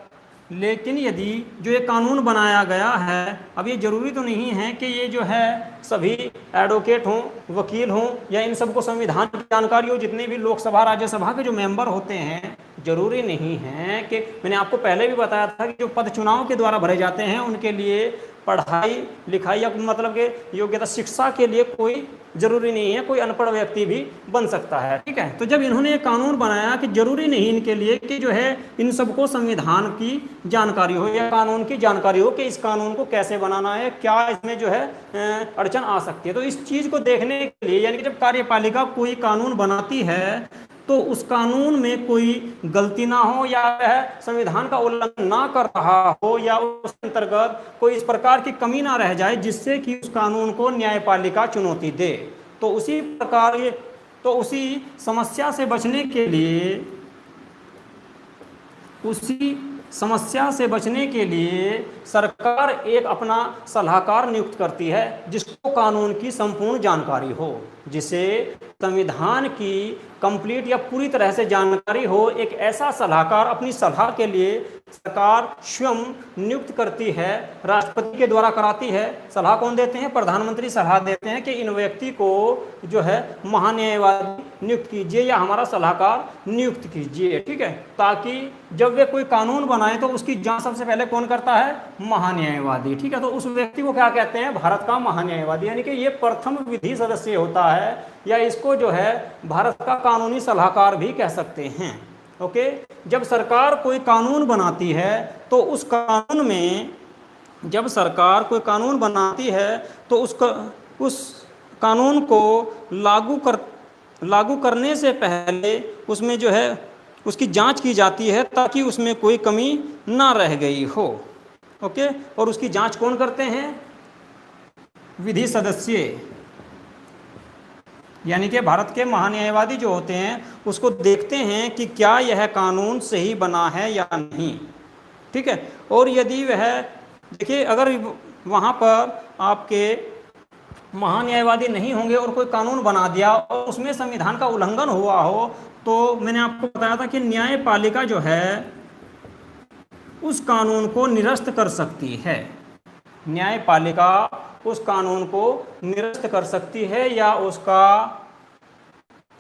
लेकिन यदि जो ये कानून बनाया गया है, अब ये जरूरी तो नहीं है कि ये जो है सभी एडवोकेट हों, वकील हों, या इन सबको संविधान की जानकारी हो, जितने भी लोकसभा राज्यसभा के जो मेंबर होते हैं, जरूरी नहीं है कि, मैंने आपको पहले भी बताया था कि जो पद चुनाव के द्वारा भरे जाते हैं उनके लिए पढ़ाई लिखाई या मतलब के योग्यता, शिक्षा के लिए कोई जरूरी नहीं है, कोई अनपढ़ व्यक्ति भी बन सकता है, ठीक है। तो जब इन्होंने ये कानून बनाया कि जरूरी नहीं इनके लिए कि जो है इन सबको संविधान की जानकारी हो या कानून की जानकारी हो कि इस कानून को कैसे बनाना है, क्या इसमें जो है अड़चन आ सकती है। तो इस चीज को देखने के लिए, यानी कि जब कार्यपालिका कोई कानून बनाती है तो उस कानून में कोई गलती ना हो या वह संविधान का उल्लंघन ना कर रहा हो या उस अंतर्गत कोई इस प्रकार की कमी ना रह जाए जिससे कि उस कानून को न्यायपालिका चुनौती दे। तो उसी प्रकार, तो उसी समस्या से बचने के लिए, सरकार एक अपना सलाहकार नियुक्त करती है जिसको कानून की संपूर्ण जानकारी हो। जिसे संविधान की कंप्लीट या पूरी तरह से जानकारी हो, एक ऐसा सलाहकार अपनी सलाह के लिए सरकार स्वयं नियुक्त करती है, राष्ट्रपति के द्वारा कराती है। सलाह कौन देते हैं? प्रधानमंत्री सलाह देते हैं कि इन व्यक्ति को जो है महान्यायवादी नियुक्त कीजिए या हमारा सलाहकार नियुक्त कीजिए, ठीक है। ताकि जब वे कोई कानून बनाए तो उसकी जांच सबसे पहले कौन करता है? महान्यायवादी, ठीक है। तो उस व्यक्ति को क्या कहते हैं? भारत का महान्यायवादी, यानी कि ये प्रथम विधि सदस्य होता है, या इसको जो है भारत का कानूनी सलाहकार भी कह सकते हैं। ओके, जब सरकार कोई कानून बनाती है तो उस कानून में, जब सरकार कोई कानून बनाती है तो उस कानून को लागू करने से पहले उसमें जो है उसकी जांच की जाती है ताकि उसमें कोई कमी ना रह गई हो। ओके, और उसकी जांच कौन करते हैं? विधि सदस्य, यानी कि भारत के महान्यायवादी जो होते हैं उसको देखते हैं कि क्या यह कानून सही बना है या नहीं, ठीक है। और यदि वह, देखिए, अगर वहाँ पर आपके महान्यायवादी नहीं होंगे और कोई कानून बना दिया और उसमें संविधान का उल्लंघन हुआ हो, तो मैंने आपको बताया था कि न्यायपालिका जो है उस कानून को निरस्त कर सकती है। न्यायपालिका उस कानून को निरस्त कर सकती है या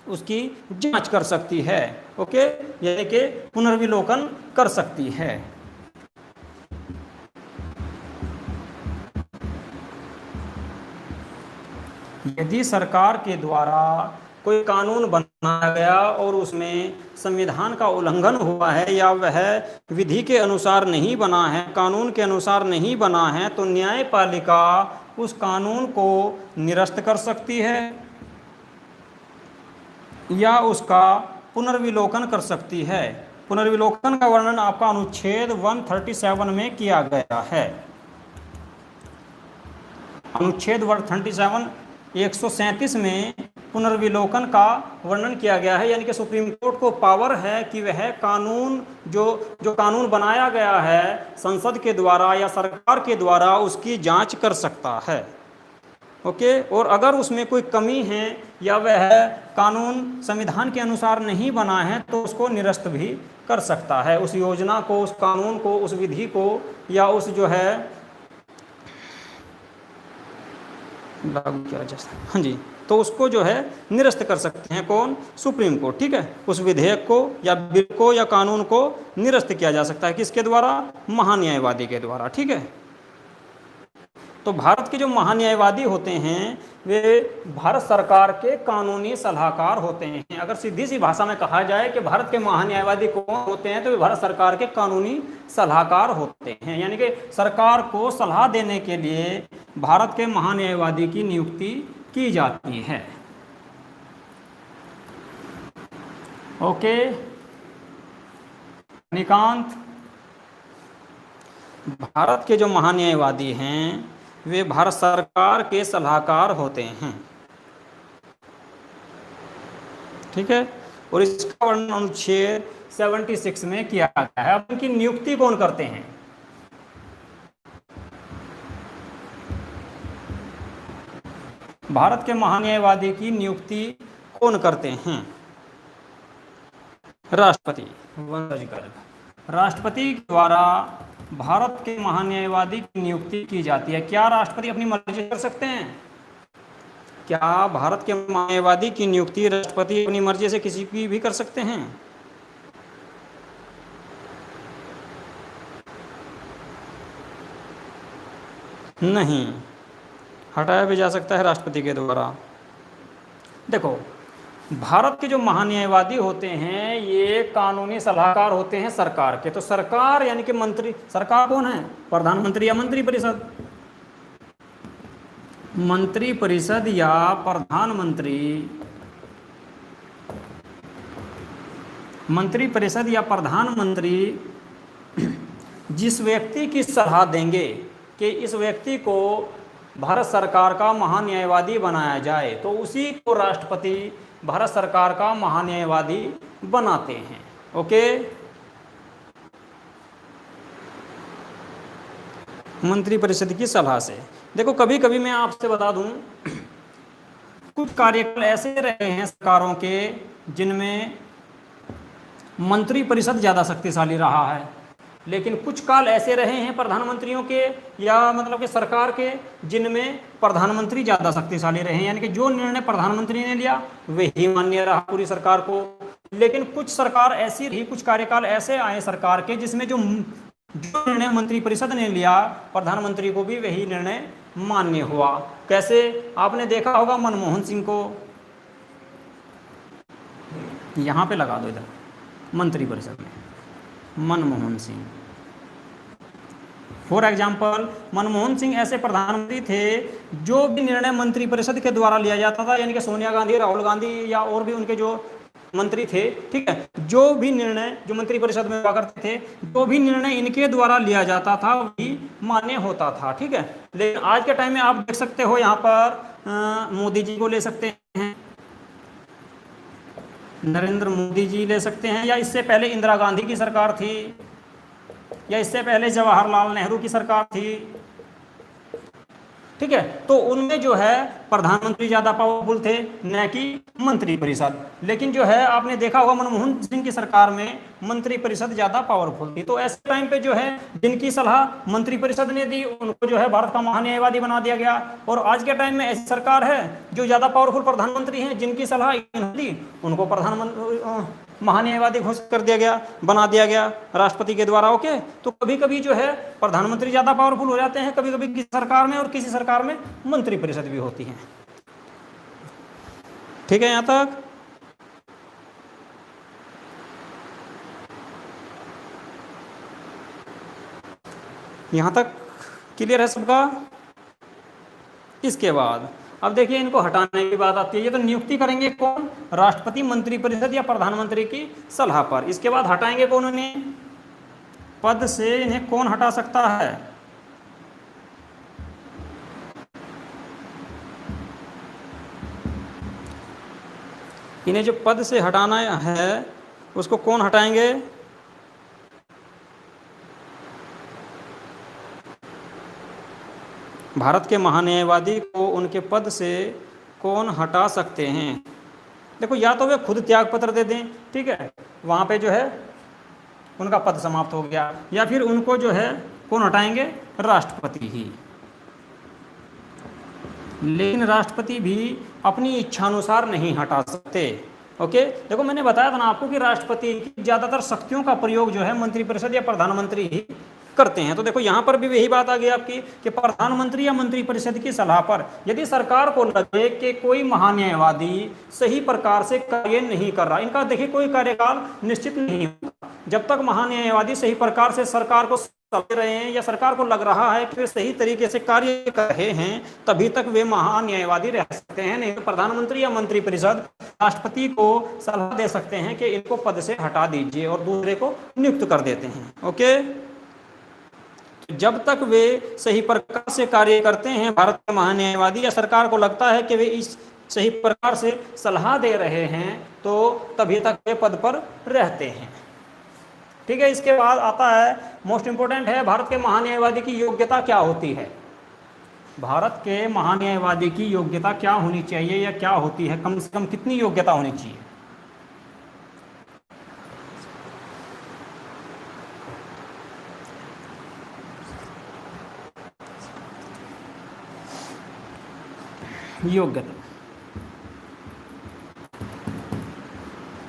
उसकी जांच कर सकती है। ओके, यानी कि पुनर्विलोकन कर सकती है। यदि सरकार के द्वारा कोई कानून बनाया गया और उसमें संविधान का उल्लंघन हुआ है या वह विधि के अनुसार नहीं बना है, कानून के अनुसार नहीं बना है, तो न्यायपालिका उस कानून को निरस्त कर सकती है या उसका पुनर्विलोकन कर सकती है। पुनर्विलोकन का वर्णन आपका अनुच्छेद 137 में किया गया है। अनुच्छेद 137 137 में पुनर्विलोकन का वर्णन किया गया है, यानी कि सुप्रीम कोर्ट को पावर है कि वह कानून जो कानून बनाया गया है संसद के द्वारा या सरकार के द्वारा उसकी जांच कर सकता है। ओके, और अगर उसमें कोई कमी है या वह कानून संविधान के अनुसार नहीं बना है तो उसको निरस्त भी कर सकता है, उस योजना को, उस कानून को, उस विधि को, या उस जो है लागू किया जा सकता है, हाँ जी, तो उसको जो है निरस्त कर सकते हैं। कौन? सुप्रीम कोर्ट, ठीक है। उस विधेयक को या बिल को या कानून को निरस्त किया जा सकता है, किसके द्वारा? महान्यायवादी के द्वारा, ठीक है। तो भारत के जो महान्यायवादी होते हैं वे भारत सरकार के कानूनी सलाहकार होते हैं। अगर सीधी सी भाषा में कहा जाए कि भारत के महान्यायवादी कौन होते हैं, तो वे भारत सरकार के कानूनी सलाहकार होते हैं, यानी कि सरकार को सलाह देने के लिए भारत के महान्यायवादी की नियुक्ति की जाती है। ओके निकांत, भारत के जो महान्यायवादी हैं वे भारत सरकार के सलाहकार होते हैं, ठीक है। और इसका वर्णन अनुच्छेद 76 में किया गया है। अब उनकी नियुक्ति कौन करते हैं? भारत के महान्यायवादी की नियुक्ति कौन करते हैं? राष्ट्रपति। राष्ट्रपति द्वारा भारत के महान्यायवादी की नियुक्ति की जाती है। क्या राष्ट्रपति अपनी मर्जी कर सकते हैं? क्या भारत के महान्यायवादी की नियुक्ति राष्ट्रपति अपनी मर्जी से किसी की भी कर सकते हैं? नहीं, हटाया भी जा सकता है राष्ट्रपति के द्वारा। देखो, भारत के जो महान्यायवादी होते हैं ये कानूनी सलाहकार होते हैं सरकार के। तो सरकार यानी कि मंत्री, सरकार कौन है? प्रधानमंत्री या मंत्रिपरिषद? मंत्रिपरिषद या प्रधानमंत्री, मंत्रिपरिषद या प्रधानमंत्री जिस व्यक्ति की सलाह देंगे कि इस व्यक्ति को भारत सरकार का महान्यायवादी बनाया जाए, तो उसी को राष्ट्रपति भारत सरकार का महान्यायवादी बनाते हैं। ओके, मंत्रिपरिषद की सलाह से। देखो, कभी कभी मैं आपसे बता दूं कुछ कार्यकाल ऐसे रहे हैं सरकारों के जिनमें मंत्री परिषद ज़्यादा शक्तिशाली रहा है, लेकिन कुछ काल ऐसे रहे हैं प्रधानमंत्रियों के या मतलब कि सरकार के जिनमें प्रधानमंत्री ज़्यादा शक्तिशाली रहे हैं, यानी कि जो निर्णय प्रधानमंत्री ने लिया वही मान्य रहा पूरी सरकार को। लेकिन कुछ सरकार ऐसी रही, कुछ कार्यकाल ऐसे आए सरकार के जिसमें जो निर्णय मंत्री परिषद ने लिया प्रधानमंत्री को भी वही निर्णय मान्य हुआ। कैसे? आपने देखा होगा मनमोहन सिंह को, यहां पे लगा दो इधर मंत्री परिषद में मनमोहन सिंह। फॉर एग्जाम्पल मनमोहन सिंह ऐसे प्रधानमंत्री थे जो भी निर्णय मंत्री परिषद के द्वारा लिया जाता था, यानी कि सोनिया गांधी, राहुल गांधी या और भी उनके जो मंत्री थे, ठीक है, जो भी निर्णय जो मंत्री परिषद में हुआ करते थे, जो भी निर्णय इनके द्वारा लिया जाता था वही मान्य होता था, ठीक है। लेकिन आज के टाइम में आप देख सकते हो यहाँ पर मोदी जी को ले सकते हैं, नरेंद्र मोदी जी ले सकते हैं, या इससे पहले इंदिरा गांधी की सरकार थी, या इससे पहले जवाहरलाल नेहरू की सरकार थी, ठीक है। तो उनमें जो है प्रधानमंत्री ज्यादा पावरफुल थे न कि मंत्री परिषद। लेकिन जो है आपने देखा होगा मनमोहन सिंह की सरकार में मंत्री परिषद ज्यादा पावरफुल थी। तो ऐसे टाइम पे जो है जिनकी सलाह मंत्री परिषद ने दी उनको जो है भारत का महान्यायवादी बना दिया गया। और आज के टाइम में ऐसी सरकार है जो ज्यादा पावरफुल प्रधानमंत्री हैं, जिनकी सलाह इन्होंने दी उनको प्रधानमंत्री महान्यायवादी घोषित कर दिया गया, बना दिया गया राष्ट्रपति के द्वारा। ओके, तो कभी कभी जो है प्रधानमंत्री ज्यादा पावरफुल हो जाते हैं, कभी कभी किसी सरकार में, और किसी सरकार में मंत्री परिषद भी होती है। ठीक है, यहां तक क्लियर है सबका। इसके बाद अब देखिए इनको हटाने की बात आती है। ये तो नियुक्ति करेंगे कौन? राष्ट्रपति, मंत्री परिषद या प्रधानमंत्री की सलाह पर। इसके बाद हटाएंगे कौन? उन्हें पद से इन्हें कौन हटा सकता है? इन्हें जो पद से हटाना है उसको कौन हटाएंगे? भारत के महान्यायवादी को उनके पद से कौन हटा सकते हैं? देखो, या तो वे खुद त्याग पत्र दे दें, ठीक है, वहां पे जो है उनका पद समाप्त हो गया, या फिर उनको जो है कौन हटाएंगे? राष्ट्रपति ही। लेकिन राष्ट्रपति भी अपनी इच्छानुसार नहीं हटा सकते। ओके, देखो मैंने बताया था ना आपको कि राष्ट्रपति की ज्यादातर शक्तियों का प्रयोग जो है मंत्री परिषद या प्रधानमंत्री ही करते हैं। तो देखो यहां पर भी वही बात आ गई आपकी कि प्रधानमंत्री या मंत्री परिषद की सलाह पर यदि सरकार को लगे कि कोई महान्यायवादी सही प्रकार से कार्य नहीं कर रहा, इनका देखिए कोई कार्यकाल निश्चित नहीं होता, जब तक महान्यायवादी सही प्रकार से सरकार को चला रहे हैं या सरकार को लग रहा है कि वे सही तरीके से कार्य कर रहे हैं, तभी तक वे महान्यायवादी रह सकते हैं। नहीं तो प्रधानमंत्री या मंत्री परिषद राष्ट्रपति को सलाह दे सकते हैं कि इनको पद से हटा दीजिए और दूसरे को नियुक्त कर देते हैं। ओके, जब तक वे सही प्रकार से कार्य करते हैं, भारत के महान्यायवादी या सरकार को लगता है कि वे इस सही प्रकार से सलाह दे रहे हैं, तो तभी तक वे पद पर रहते हैं। ठीक है, इसके बाद आता है मोस्ट इंपोर्टेंट है, भारत के महान्यायवादी की योग्यता क्या होती है? भारत के महान्यायवादी की योग्यता क्या होनी चाहिए या क्या होती है? कम से कम कितनी योग्यता होनी चाहिए? योग्यता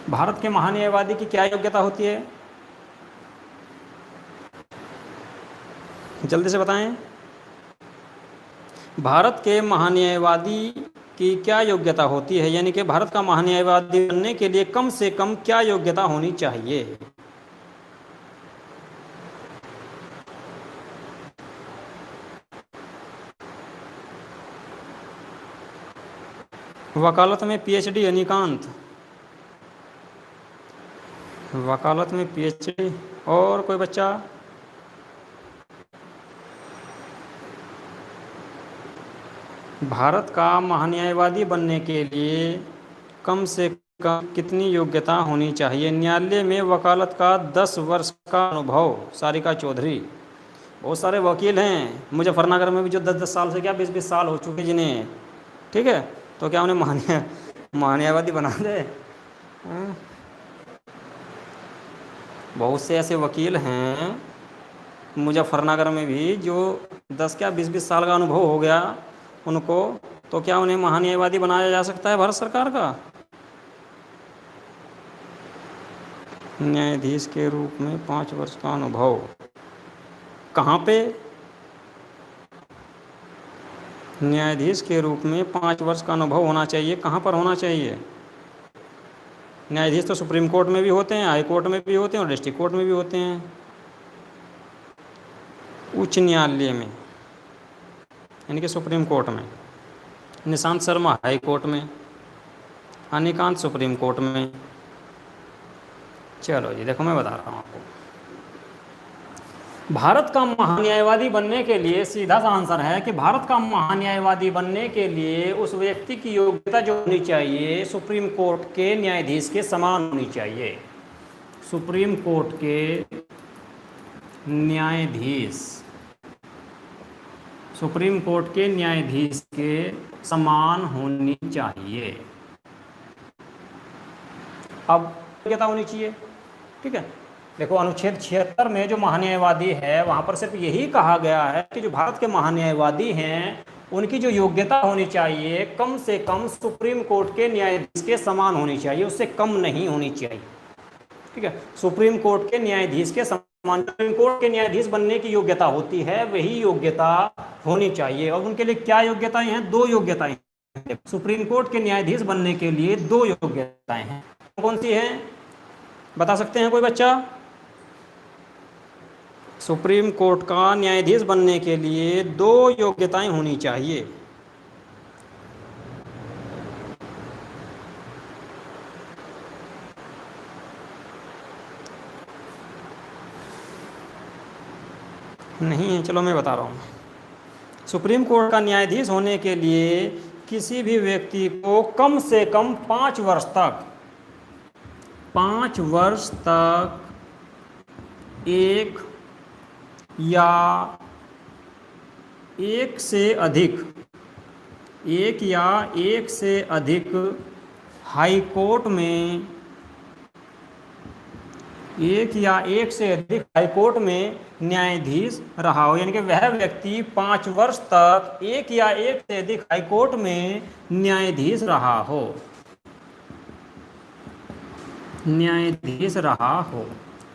भारत के महान्यायवादी की क्या योग्यता होती है? जल्दी से बताएं। भारत के महान्यायवादी की क्या योग्यता होती है, यानी कि भारत का महान्यायवादी बनने के लिए कम से कम क्या योग्यता होनी चाहिए? वकालत में पीएचडी अनिकांत, वकालत में पीएचडी। और कोई बच्चा? भारत का महान्यायवादी बनने के लिए कम से कम कितनी योग्यता होनी चाहिए? न्यायालय में वकालत का 10 वर्ष का अनुभव, सारिका चौधरी। बहुत सारे वकील हैं मुजफ्फरनगर में भी जो 10-10 साल से क्या 20-20 साल हो चुके जिन्हें, ठीक है, तो क्या उन्हें महान्यायवादी बना दे? हाँ? बहुत से ऐसे वकील हैं मुजफ्फरनगर में भी जो 10 क्या 20-20 साल का अनुभव हो गया उनको, तो क्या उन्हें महान्यायवादी बनाया जा सकता है भारत सरकार का? न्यायाधीश के रूप में 5 वर्ष का अनुभव कहाँ पे? न्यायाधीश के रूप में 5 वर्ष का अनुभव होना चाहिए, कहाँ पर होना चाहिए? न्यायाधीश तो सुप्रीम कोर्ट में भी होते हैं, हाई कोर्ट में भी होते हैं और डिस्ट्रिक्ट कोर्ट में भी होते हैं। उच्च न्यायालय में यानी कि सुप्रीम कोर्ट में, निशांत शर्मा हाई कोर्ट में, अनिकांत सुप्रीम कोर्ट में। चलो जी देखो मैं बता रहा हूँ आपको, भारत का महान्यायवादी बनने के लिए सीधा सा आंसर है कि भारत का महान्यायवादी बनने के लिए उस व्यक्ति की योग्यता जो होनी चाहिए सुप्रीम कोर्ट के न्यायाधीश के समान होनी चाहिए। सुप्रीम कोर्ट के न्यायाधीश, सुप्रीम कोर्ट के न्यायाधीश के समान होनी चाहिए। अब योग्यता होनी चाहिए, ठीक है। देखो अनुच्छेद 76 में जो महान्यायवादी है वहाँ पर सिर्फ यही कहा गया है कि जो भारत के महान्यायवादी हैं उनकी जो योग्यता होनी चाहिए कम से कम सुप्रीम कोर्ट के न्यायाधीश के समान होनी चाहिए, उससे कम नहीं होनी चाहिए, ठीक है। सुप्रीम कोर्ट के न्यायाधीश के समान, सुप्रीम कोर्ट के न्यायाधीश बनने की योग्यता होती है वही योग्यता होनी चाहिए। और उनके लिए क्या योग्यताएं हैं? 2 योग्यताएं हैं। सुप्रीम कोर्ट के न्यायाधीश बनने के लिए 2 योग्यताएं हैं। कौन सी हैं बता सकते हैं कोई बच्चा? सुप्रीम कोर्ट का न्यायाधीश बनने के लिए 2 योग्यताएं होनी चाहिए। नहीं है, चलो मैं बता रहा हूँ। सुप्रीम कोर्ट का न्यायाधीश होने के लिए किसी भी व्यक्ति को कम से कम 5 वर्ष तक एक या एक से अधिक हाई कोर्ट में, एक या एक से अधिक हाई कोर्ट में न्यायाधीश रहा हो, यानी कि वह व्यक्ति 5 वर्ष तक एक या एक से अधिक हाई कोर्ट में न्यायाधीश रहा हो, न्यायाधीश रहा हो।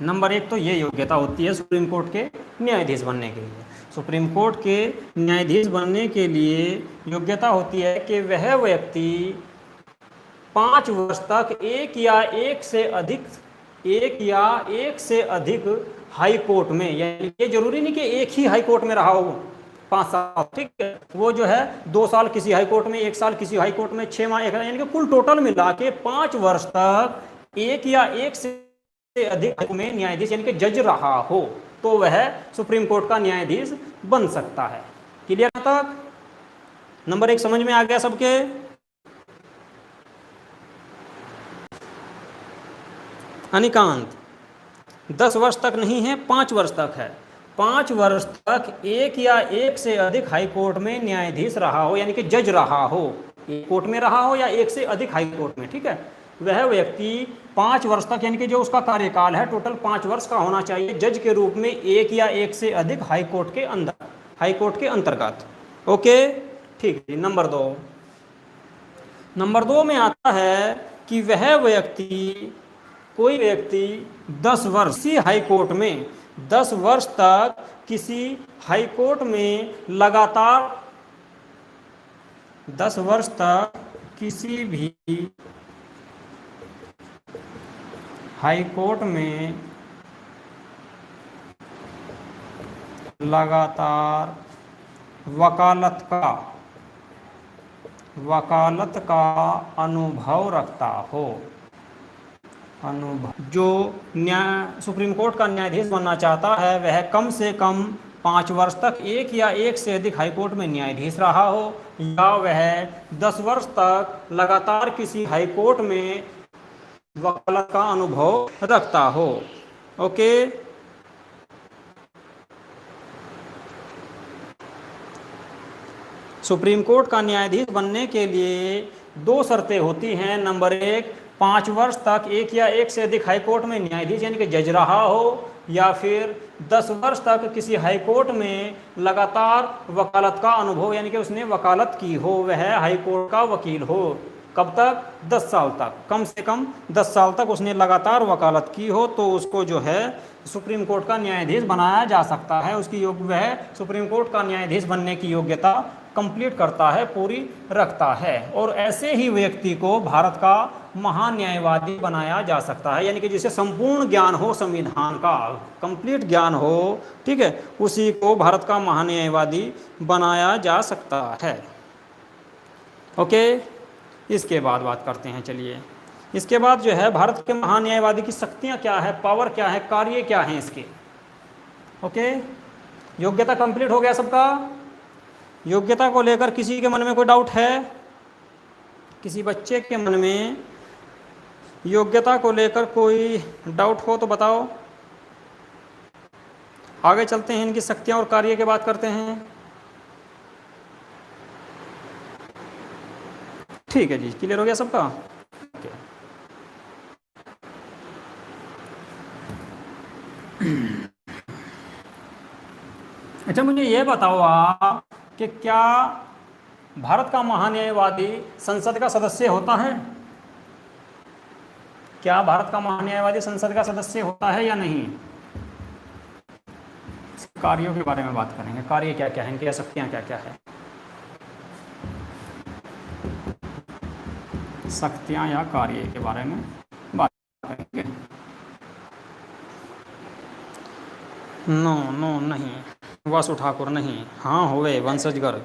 नंबर 1 तो ये योग्यता होती है सुप्रीम कोर्ट के न्यायाधीश बनने के लिए। सुप्रीम कोर्ट के न्यायाधीश बनने के लिए योग्यता होती है कि वह व्यक्ति 5 वर्ष तक एक या एक से अधिक हाई कोर्ट में, यानी ये जरूरी नहीं कि एक ही हाई कोर्ट में रहा हो 5 साल, ठीक है। वो जो है 2 साल किसी हाई कोर्ट में, 1 साल किसी हाई कोर्ट में, 6 माह यानी कि कुल टोटल मिला के 5 वर्ष तक एक या एक से अधिक में न्यायाधीश यानी कि जज रहा हो, तो वह सुप्रीम कोर्ट का न्यायाधीश बन सकता है। क्लियर तक? नंबर 1 समझ में आ गया सबके? अनिकांत 10 वर्ष तक नहीं है, 5 वर्ष तक है। 5 वर्ष तक एक या एक से अधिक हाई कोर्ट में न्यायाधीश रहा हो, यानी कि जज रहा हो, एक कोर्ट में रहा हो या एक से अधिक हाई कोर्ट में, ठीक है। वह व्यक्ति 5 वर्ष तक, यानी कि जो उसका कार्यकाल है टोटल 5 वर्ष का होना चाहिए जज के रूप में एक या एक से अधिक हाई कोर्ट के अंदर, हाई कोर्ट के अंतर्गत। ओके, ठीक है। नंबर 2 में आता है कि वह व्यक्ति, कोई व्यक्ति 10 वर्ष किसी हाई कोर्ट में, 10 वर्ष तक किसी हाई कोर्ट में लगातार 10 वर्ष तक किसी भी हाई कोर्ट में लगातार वकालत का अनुभव रखता हो, जो सुप्रीम कोर्ट का न्यायाधीश बनना चाहता है वह कम से कम 5 वर्ष तक एक या एक से अधिक हाई कोर्ट में न्यायाधीश रहा हो, या वह 10 वर्ष तक लगातार किसी हाई कोर्ट में वकालत का अनुभव रखता हो। ओके, सुप्रीम कोर्ट का न्यायाधीश बनने के लिए 2 शर्तें होती हैं। नंबर 1, 5 वर्ष तक एक या एक से अधिक हाई कोर्ट में न्यायाधीश यानी कि जज रहा हो, या फिर 10 वर्ष तक किसी हाई कोर्ट में लगातार वकालत का अनुभव यानी कि उसने वकालत की हो, वह हाई कोर्ट का वकील हो। कब तक? 10 साल तक, कम से कम 10 साल तक उसने लगातार वकालत की हो, तो उसको जो है सुप्रीम कोर्ट का न्यायाधीश बनाया जा सकता है। उसकी वह सुप्रीम कोर्ट का न्यायाधीश बनने की योग्यता कंप्लीट करता है, पूरी रखता है। और ऐसे ही व्यक्ति को भारत का महान्यायवादी बनाया जा सकता है, यानी कि जिसे संपूर्ण ज्ञान हो संविधान का, कंप्लीट ज्ञान हो, ठीक है, उसी को भारत का महान्यायवादी बनाया जा सकता है। ओके, इसके बाद बात करते हैं। चलिए, इसके बाद जो है भारत के महान्यायवादी की शक्तियां क्या है, पावर क्या है, कार्य क्या है इसके। ओके, योग्यता कंप्लीट हो गया सबका। योग्यता को लेकर किसी के मन में कोई डाउट है? किसी बच्चे के मन में योग्यता को लेकर कोई डाउट हो तो बताओ। आगे चलते हैं, इनकी शक्तियां और कार्य की बात करते हैं। ठीक है जी, क्लियर हो गया सबका। अच्छा, मुझे ये बताओ आप कि क्या भारत का महान्यायवादी संसद का सदस्य होता है? क्या भारत का महान्यायवादी संसद का सदस्य होता है या नहीं? कार्यों के बारे में बात करेंगे, कार्य क्या क्या है, इनकी शक्तियां क्या क्या है। शक्तियां या कार्य के बारे में बात करेंगे। नो नो नहीं, वासु ठाकुर नहीं, हाँ होवे वंशजगर।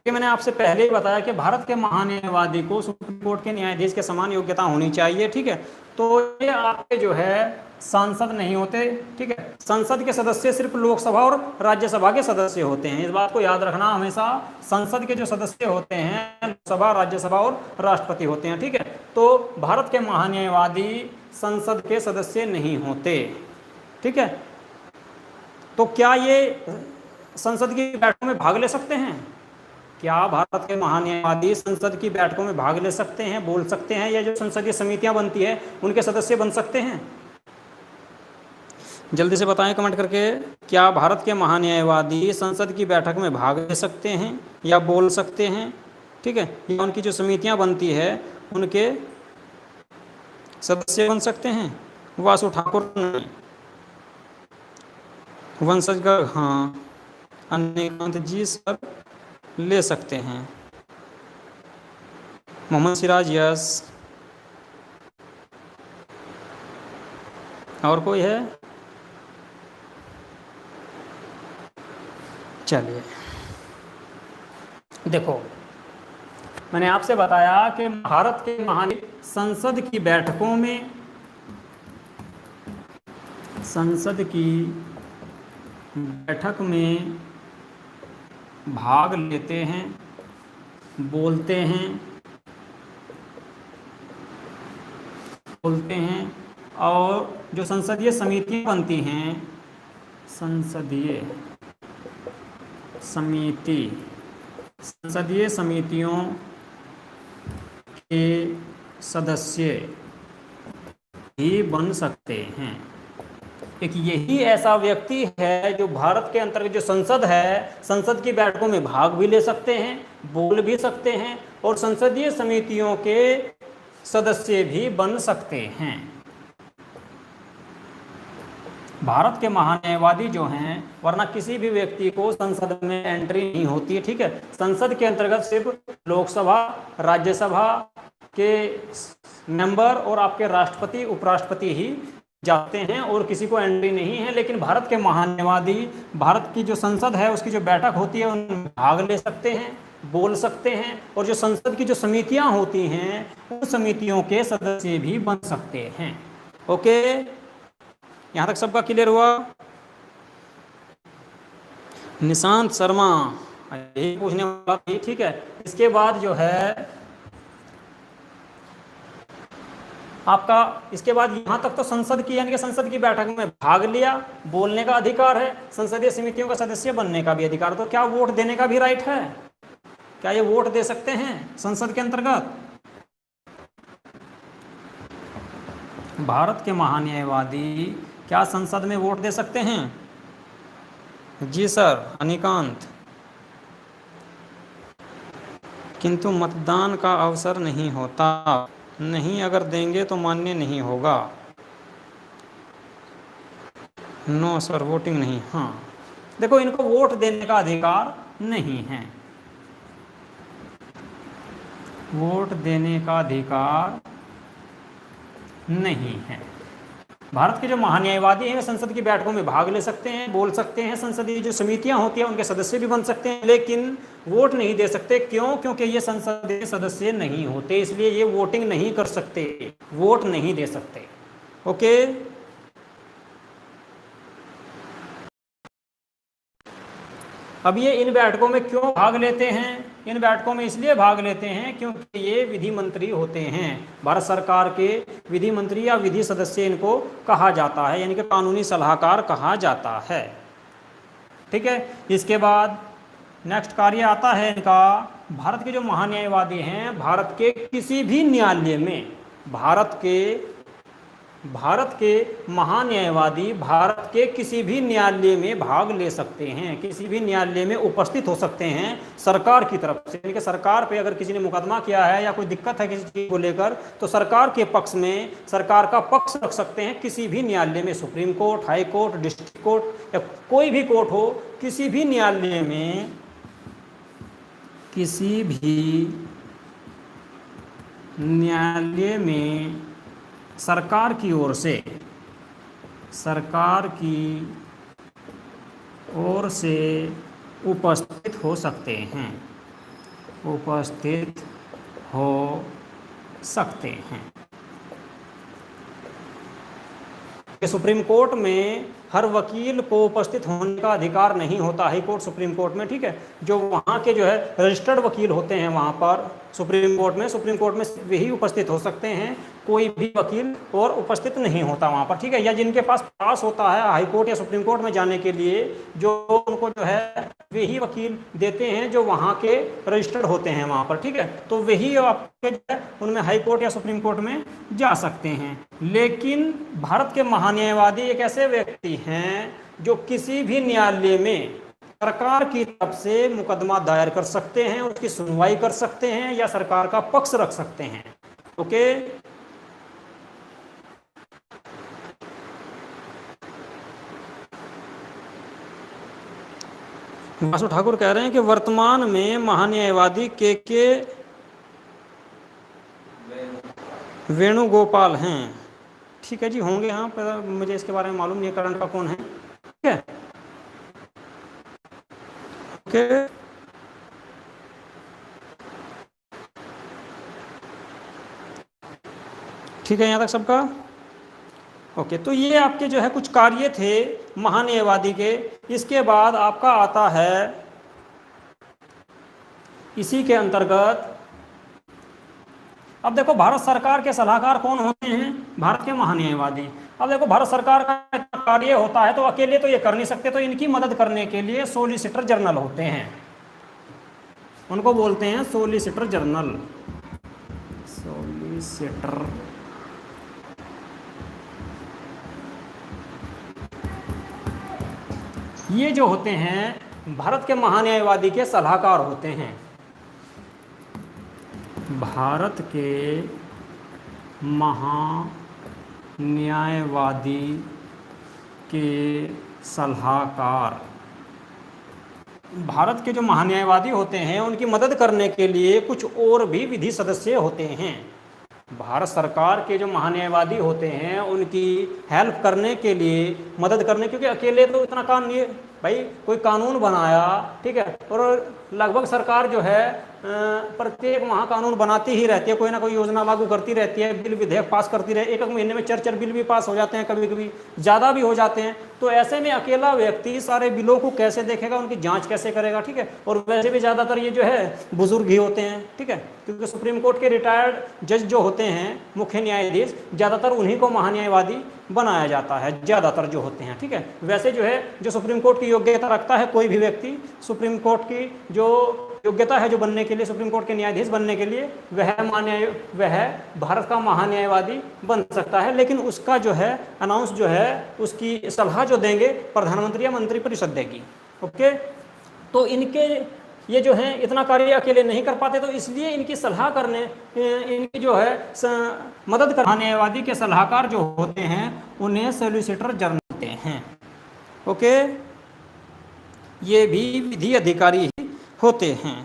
मैंने आपसे पहले ही बताया कि भारत के महान्यायवादी को सुप्रीम कोर्ट के न्यायाधीश के समान योग्यता होनी चाहिए, ठीक है। तो ये आपके जो है सांसद नहीं होते, ठीक है। संसद के सदस्य सिर्फ लोकसभा और राज्यसभा के सदस्य होते हैं, इस बात को याद रखना हमेशा। संसद के जो सदस्य होते हैं लोकसभा, राज्यसभा और राष्ट्रपति होते हैं, ठीक है। तो भारत के महान्यायवादी संसद के सदस्य नहीं होते, ठीक है। तो क्या ये संसद की बैठकों में भाग ले सकते हैं? क्या भारत के महान्यायवादी संसद की बैठकों में भाग ले सकते हैं, बोल सकते हैं, या जो संसदीय समितियां बनती है उनके सदस्य बन सकते हैं? जल्दी से बताएं कमेंट करके, क्या भारत के महान्यायवादी संसद की बैठक में भाग ले सकते हैं या बोल सकते हैं, ठीक है, या उनकी जो समितियां बनती है उनके सदस्य बन सकते हैं? वासु ठाकुर नहीं, वंशजगर हाँ, अनिकांत जी सर ले सकते हैं, मोहम्मद सिराज यस, और कोई है? चलिए देखो, मैंने आपसे बताया कि भारत के संसद की बैठकों में, संसद की बैठक में भाग लेते हैं, बोलते हैं और जो संसदीय समितियां बनती हैं, संसदीय समितियों के सदस्य भी बन सकते हैं। एक यही ऐसा व्यक्ति है जो भारत के अंतर्गत जो संसद है, संसद की बैठकों में भाग भी ले सकते हैं, बोल भी सकते हैं और संसदीय समितियों के सदस्य भी बन सकते हैं। भारत के महान्यायवादी जो हैं, वरना किसी भी व्यक्ति को संसद में एंट्री नहीं होती है, ठीक है। संसद के अंतर्गत सिर्फ लोकसभा, राज्यसभा के मेंबर और आपके राष्ट्रपति, उपराष्ट्रपति ही जाते हैं और किसी को एंट्री नहीं है। लेकिन भारत के महान्यायवादी भारत की जो संसद है उसकी जो बैठक होती है उनमें भाग ले सकते हैं, बोल सकते हैं और जो संसद की जो समितियां होती हैं उन समितियों के सदस्य भी बन सकते हैं। ओके, यहाँ तक सबका क्लियर हुआ? निशांत शर्मा यही पूछने वाला थी, ठीक है। इसके बाद जो है आपका इसके बाद यहाँ तक तो संसद की यानी कि संसद की बैठक में भाग लिया, बोलने का अधिकार है, संसदीय समितियों का सदस्य बनने का भी अधिकार। तो क्या वोट देने का भी राइट है? क्या ये वोट दे सकते हैं संसद के अंतर्गत? भारत के महान्यायवादी क्या संसद में वोट दे सकते हैं? जी सर, अनिकांत। किंतु मतदान का अवसर नहीं होता। नहीं, अगर देंगे तो मान्य नहीं होगा। नो सर, वोटिंग नहीं। हाँ, देखो इनको वोट देने का अधिकार नहीं है, वोट देने का अधिकार नहीं है। भारत के जो महान्यायवादी हैं वे संसद की बैठकों में भाग ले सकते हैं, बोल सकते हैं, संसदीय जो समितियां होती हैं उनके सदस्य भी बन सकते हैं, लेकिन वोट नहीं दे सकते। क्यों? क्योंकि ये संसदीय सदस्य नहीं होते, इसलिए ये वोटिंग नहीं कर सकते, वोट नहीं दे सकते। ओके, अब ये इन बैठकों में क्यों भाग लेते हैं? इन बैठकों में इसलिए भाग लेते हैं क्योंकि ये विधि मंत्री होते हैं, भारत सरकार के विधि मंत्री या विधि सदस्य इनको कहा जाता है, यानी कि कानूनी सलाहकार कहा जाता है। ठीक है, इसके बाद नेक्स्ट कार्य आता है इनका, भारत के जो महान्यायवादी हैं भारत के किसी भी न्यायालय में, भारत के महान्यायवादी भारत के किसी भी न्यायालय में भाग ले सकते हैं, किसी भी न्यायालय में उपस्थित हो सकते हैं सरकार की तरफ से। यानी कि सरकार पे अगर किसी ने मुकदमा किया है या कोई दिक्कत है किसी चीज़ को लेकर, तो सरकार के पक्ष में सरकार का पक्ष रख सकते हैं किसी भी न्यायालय में, supreme court, high court, district court या कोई भी कोर्ट हो, किसी भी न्यायालय में, किसी भी न्यायालय में सरकार की ओर से उपस्थित हो सकते हैं, उपस्थित हो सकते हैं। सुप्रीम कोर्ट में हर वकील को उपस्थित होने का अधिकार नहीं होता, हाई कोर्ट, सुप्रीम कोर्ट में। ठीक है, जो वहाँ के जो है रजिस्टर्ड वकील होते हैं वहाँ पर सुप्रीम कोर्ट में वही उपस्थित हो सकते हैं, कोई भी वकील और उपस्थित नहीं होता वहाँ पर। ठीक है, या जिनके पास पास होता है हाई कोर्ट या सुप्रीम कोर्ट में जाने के लिए, जो उनको जो है वही वकील देते हैं जो वहाँ के रजिस्टर्ड होते हैं वहाँ पर। ठीक है, तो वही आपके जो है उनमें हाई कोर्ट या सुप्रीम कोर्ट में जा सकते हैं। लेकिन भारत के महान्यायवादी एक ऐसे व्यक्ति हैं जो किसी भी न्यायालय में सरकार की तरफ से मुकदमा दायर कर सकते हैं, उसकी सुनवाई कर सकते हैं या सरकार का पक्ष रख सकते हैं। ओके, वासु ठाकुर कह रहे हैं कि वर्तमान में महान्यायवादी के वेणुगोपाल हैं। ठीक है जी, होंगे। हाँ, पर मुझे इसके बारे में मालूम नहीं है करंट का कौन है। ठीक है, ओके, ठीक है, यहाँ तक सबका ओके। तो ये आपके जो है कुछ कार्य थे महान्यायवादी के। इसके बाद आपका आता है इसी के अंतर्गत, अब देखो भारत सरकार के सलाहकार कौन होते हैं? भारत के महान्यायवादी। अब देखो भारत सरकार का कार्य होता है तो अकेले तो ये कर नहीं सकते, तो इनकी मदद करने के लिए सोलिसिटर जनरल होते हैं, उनको बोलते हैं सोलिसिटर जनरल। सोलिसिटर ये जो होते हैं भारत के महान्यायवादी के सलाहकार होते हैं, भारत के महान्यायवादी के सलाहकार। भारत के जो महान्यायवादी होते हैं उनकी मदद करने के लिए कुछ और भी विधि सदस्य होते हैं। भारत सरकार के जो महान्यायवादी होते हैं उनकी हेल्प करने के लिए, मदद करने, क्योंकि अकेले तो इतना काम नहीं है भाई। कोई कानून बनाया, ठीक है, और लगभग सरकार जो है प्रत्येक माह कानून बनाती ही रहती है, कोई ना कोई योजना लागू करती रहती है, बिल विधेयक पास करती रहे। एक एक महीने में 4 बिल भी पास हो जाते हैं, कभी कभी ज़्यादा भी हो जाते हैं। तो ऐसे में अकेला व्यक्ति सारे बिलों को कैसे देखेगा, उनकी जांच कैसे करेगा? ठीक है, और वैसे भी ज़्यादातर ये जो है बुजुर्ग ही होते हैं। ठीक है, क्योंकि सुप्रीम कोर्ट के रिटायर्ड जज जो होते हैं मुख्य न्यायाधीश, ज़्यादातर उन्हीं को महान्यायवादी बनाया जाता है, ज़्यादातर जो होते हैं, ठीक है। वैसे जो है जो सुप्रीम कोर्ट की योग्यता रखता है कोई भी व्यक्ति, सुप्रीम कोर्ट की जो योग्यता है जो बनने के लिए, सुप्रीम कोर्ट के न्यायाधीश बनने के लिए, वह भारत का महान्यायवादी बन सकता है, लेकिन उसका जो है अनाउंस जो है उसकी सलाह जो देंगे प्रधानमंत्री या मंत्रिपरिषद देगी। ओके, तो इनके ये जो हैं इतना कार्य अकेले नहीं कर पाते, तो इसलिए इनकी सलाह करने, इनकी जो है मदद कर न्यायवादी के सलाहकार जो होते हैं उन्हें सॉलिसिटर जनरल होते हैं। ओके, ये भी विधि अधिकारी ही होते हैं।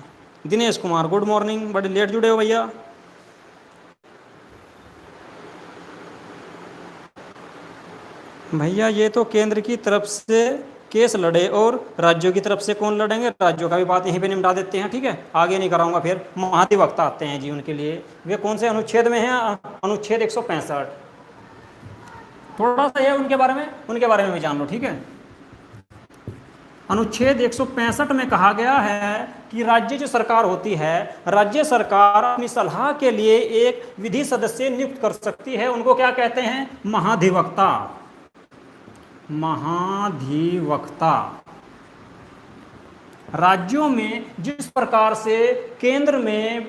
दिनेश कुमार, गुड मॉर्निंग, बड़े लेट जुड़े हो भैया। भैया ये तो केंद्र की तरफ से केस लड़े और राज्यों की तरफ से कौन लड़ेंगे, राज्यों का भी बात यहीं पे निपटा देते हैं, ठीक है, आगे नहीं कराऊंगा। फिर महाधिवक्ता आते हैं जी, उनके लिए वे कौन से अनुच्छेद में हैं, अनुच्छेद 165, थोड़ा सा है उनके बारे में भी जान लो, ठीक है। अनुच्छेद 165 में कहा गया है कि राज्य जो सरकार होती है, राज्य सरकार अपनी सलाह के लिए एक विधि सदस्य नियुक्त कर सकती है, उनको क्या कहते हैं, महाधिवक्ता। महाधिवक्ता राज्यों में जिस प्रकार से केंद्र में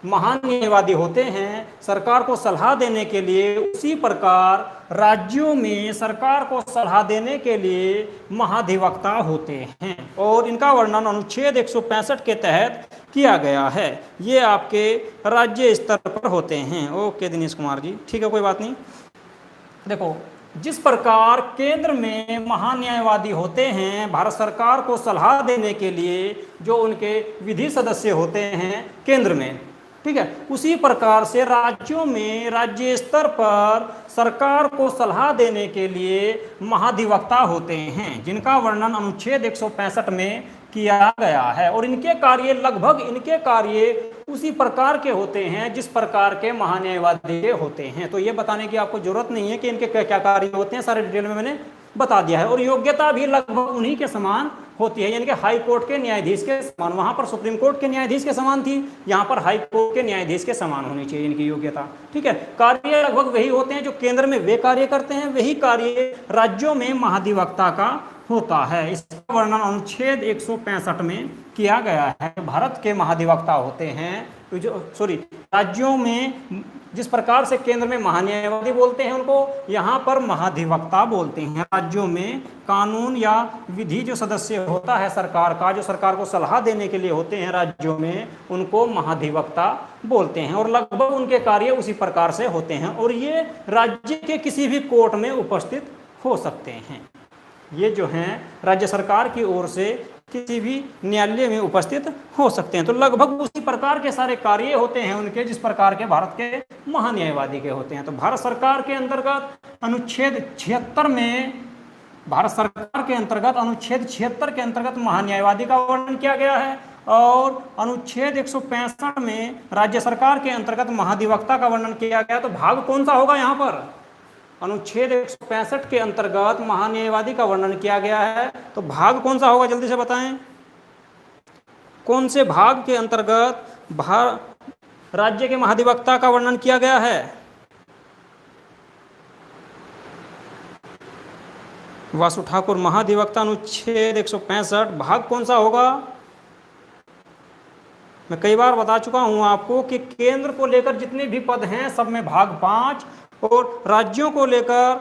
महान्यायवादी होते हैं सरकार को सलाह देने के लिए, उसी प्रकार राज्यों में सरकार को सलाह देने के लिए महाधिवक्ता होते हैं, और इनका वर्णन अनुच्छेद 165 के तहत किया गया है। ये आपके राज्य स्तर पर होते हैं। ओके दिनेश कुमार जी, ठीक है, कोई बात नहीं। देखो, जिस प्रकार केंद्र में महान्यायवादी होते हैं भारत सरकार को सलाह देने के लिए, जो उनके विधि सदस्य होते हैं केंद्र में, ठीक है, उसी प्रकार से राज्यों में राज्य स्तर पर सरकार को सलाह देने के लिए महाधिवक्ता होते हैं, जिनका वर्णन अनुच्छेद 165 में किया गया है, और इनके कार्य लगभग उसी प्रकार के होते हैं जिस प्रकार के महान्यायवादी होते हैं। तो ये बताने की आपको जरूरत नहीं है कि इनके क्या क्या कार्य होते हैं, सारे डिटेल में मैंने बता दिया है, और योग्यता भी लगभग उन्हीं के समान होती है, यानी कि हाई कोर्ट के न्यायाधीश के समान। वहां पर सुप्रीम कोर्ट के न्यायाधीश के समान थी, यहाँ पर हाई कोर्ट के न्यायाधीश के समान होनी चाहिए इनकी योग्यता, ठीक है। कार्य लगभग वही होते हैं जो केंद्र में वे कार्य करते हैं, वही कार्य राज्यों में महाधिवक्ता का होता है। इसका वर्णन अनुच्छेद 165 में किया गया है। भारत के महाधिवक्ता होते हैं राज्यों में जिस प्रकार से केंद्र में महान्यायवादी बोलते हैं उनको, यहाँ पर महाधिवक्ता बोलते हैं। राज्यों में कानून या विधि जो सदस्य होता है सरकार का, जो सरकार को सलाह देने के लिए होते हैं राज्यों में, उनको महाधिवक्ता बोलते हैं, और लगभग उनके कार्य उसी प्रकार से होते हैं, और ये राज्य के किसी भी कोर्ट में उपस्थित हो सकते हैं। ये जो हैं राज्य सरकार की ओर से किसी भी न्यायालय में उपस्थित हो सकते हैं। तो लगभग उसी प्रकार के सारे कार्य होते हैं उनके जिस प्रकार के भारत के महान्यायवादी के होते हैं। तो भारत सरकार के अंतर्गत अनुच्छेद 76 में, भारत सरकार के अंतर्गत अनुच्छेद 76 के अंतर्गत महान्यायवादी का वर्णन किया गया है, और अनुच्छेद 165 में राज्य सरकार के अंतर्गत महाधिवक्ता का वर्णन किया गया। तो भाग कौन सा होगा यहाँ पर? अनुच्छेद 165 के अंतर्गत महान्यायवादी का वर्णन किया गया है, तो भाग कौन सा होगा, जल्दी से बताएं। कौन से भाग के अंतर्गत राज्य के महाधिवक्ता का वर्णन किया गया है? वासु ठाकुर, महाधिवक्ता अनुच्छेद 165 भाग कौन सा होगा? मैं कई बार बता चुका हूं आपको कि केंद्र को लेकर जितने भी पद हैं सब में भाग 5, और राज्यों को लेकर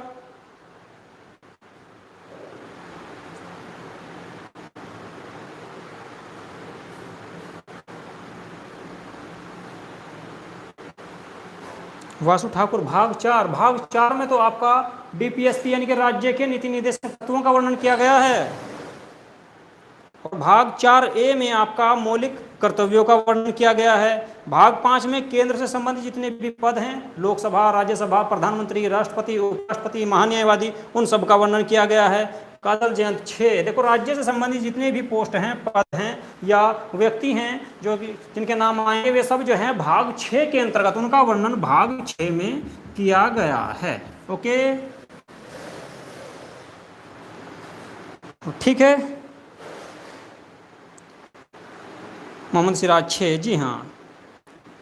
वासु ठाकुर भाग 4। भाग 4 में तो आपका डीपीएसपी यानी कि राज्य के नीति निर्देशक तत्वों का वर्णन किया गया है, और भाग 4A में आपका मौलिक कर्तव्यों का वर्णन किया गया है। भाग 5 में केंद्र से संबंधित जितने भी पद हैं, लोकसभा, राज्यसभा, प्रधानमंत्री, राष्ट्रपति, उपराष्ट्रपति, महान्यायवादी, उन सब का वर्णन किया गया है। काजल जयंत 6, देखो राज्य से संबंधित जितने भी पोस्ट हैं, पद हैं या व्यक्ति हैं जो जिनके नाम आएंगे, वे सब जो हैं भाग 6 के अंतर्गत, उनका वर्णन भाग 6 में किया गया है। ओके, ठीक है। मोहम्मद सिराज 6, जी हाँ,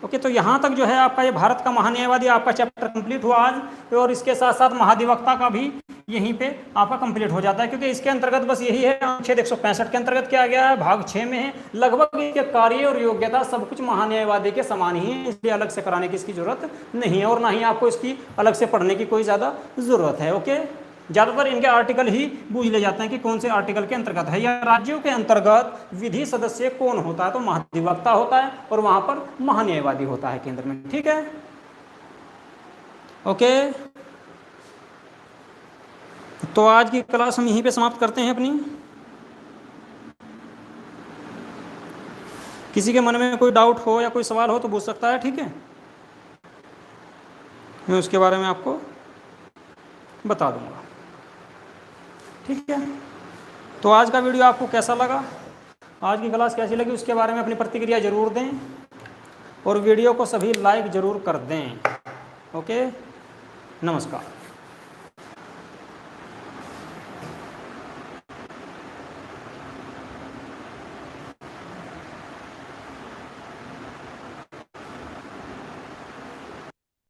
ओके, तो यहाँ तक जो है आपका ये भारत का महान्यायवादी आपका चैप्टर कंप्लीट हुआ आज, और इसके साथ साथ महाधिवक्ता का भी यहीं पे आपका कंप्लीट हो जाता है, क्योंकि इसके अंतर्गत बस यही है, अनुच्छेद 165 के अंतर्गत क्या गया है, भाग 6 में है, लगभग इसके कार्य और योग्यता सब कुछ महान्यायवादी के समान ही है, इसलिए अलग से कराने की इसकी जरूरत नहीं है, और ना ही आपको इसकी अलग से पढ़ने की कोई ज़्यादा जरूरत है। ओके, ज़्यादातर इनके आर्टिकल ही बूझ ले जाते हैं कि कौन से आर्टिकल के अंतर्गत है, या राज्यों के अंतर्गत विधि सदस्य कौन होता है, तो महाधिवक्ता होता है, और वहां पर महान्यायवादी होता है केंद्र में। ठीक है, ओके, तो आज की क्लास हम यहीं पे समाप्त करते हैं अपनी। किसी के मन में कोई डाउट हो या कोई सवाल हो तो पूछ सकता है, ठीक है, मैं उसके बारे में आपको बता दूंगा। ठीक है, तो आज का वीडियो आपको कैसा लगा, आज की क्लास कैसी लगी, उसके बारे में अपनी प्रतिक्रिया जरूर दें, और वीडियो को सभी लाइक जरूर कर दें। ओके, नमस्कार।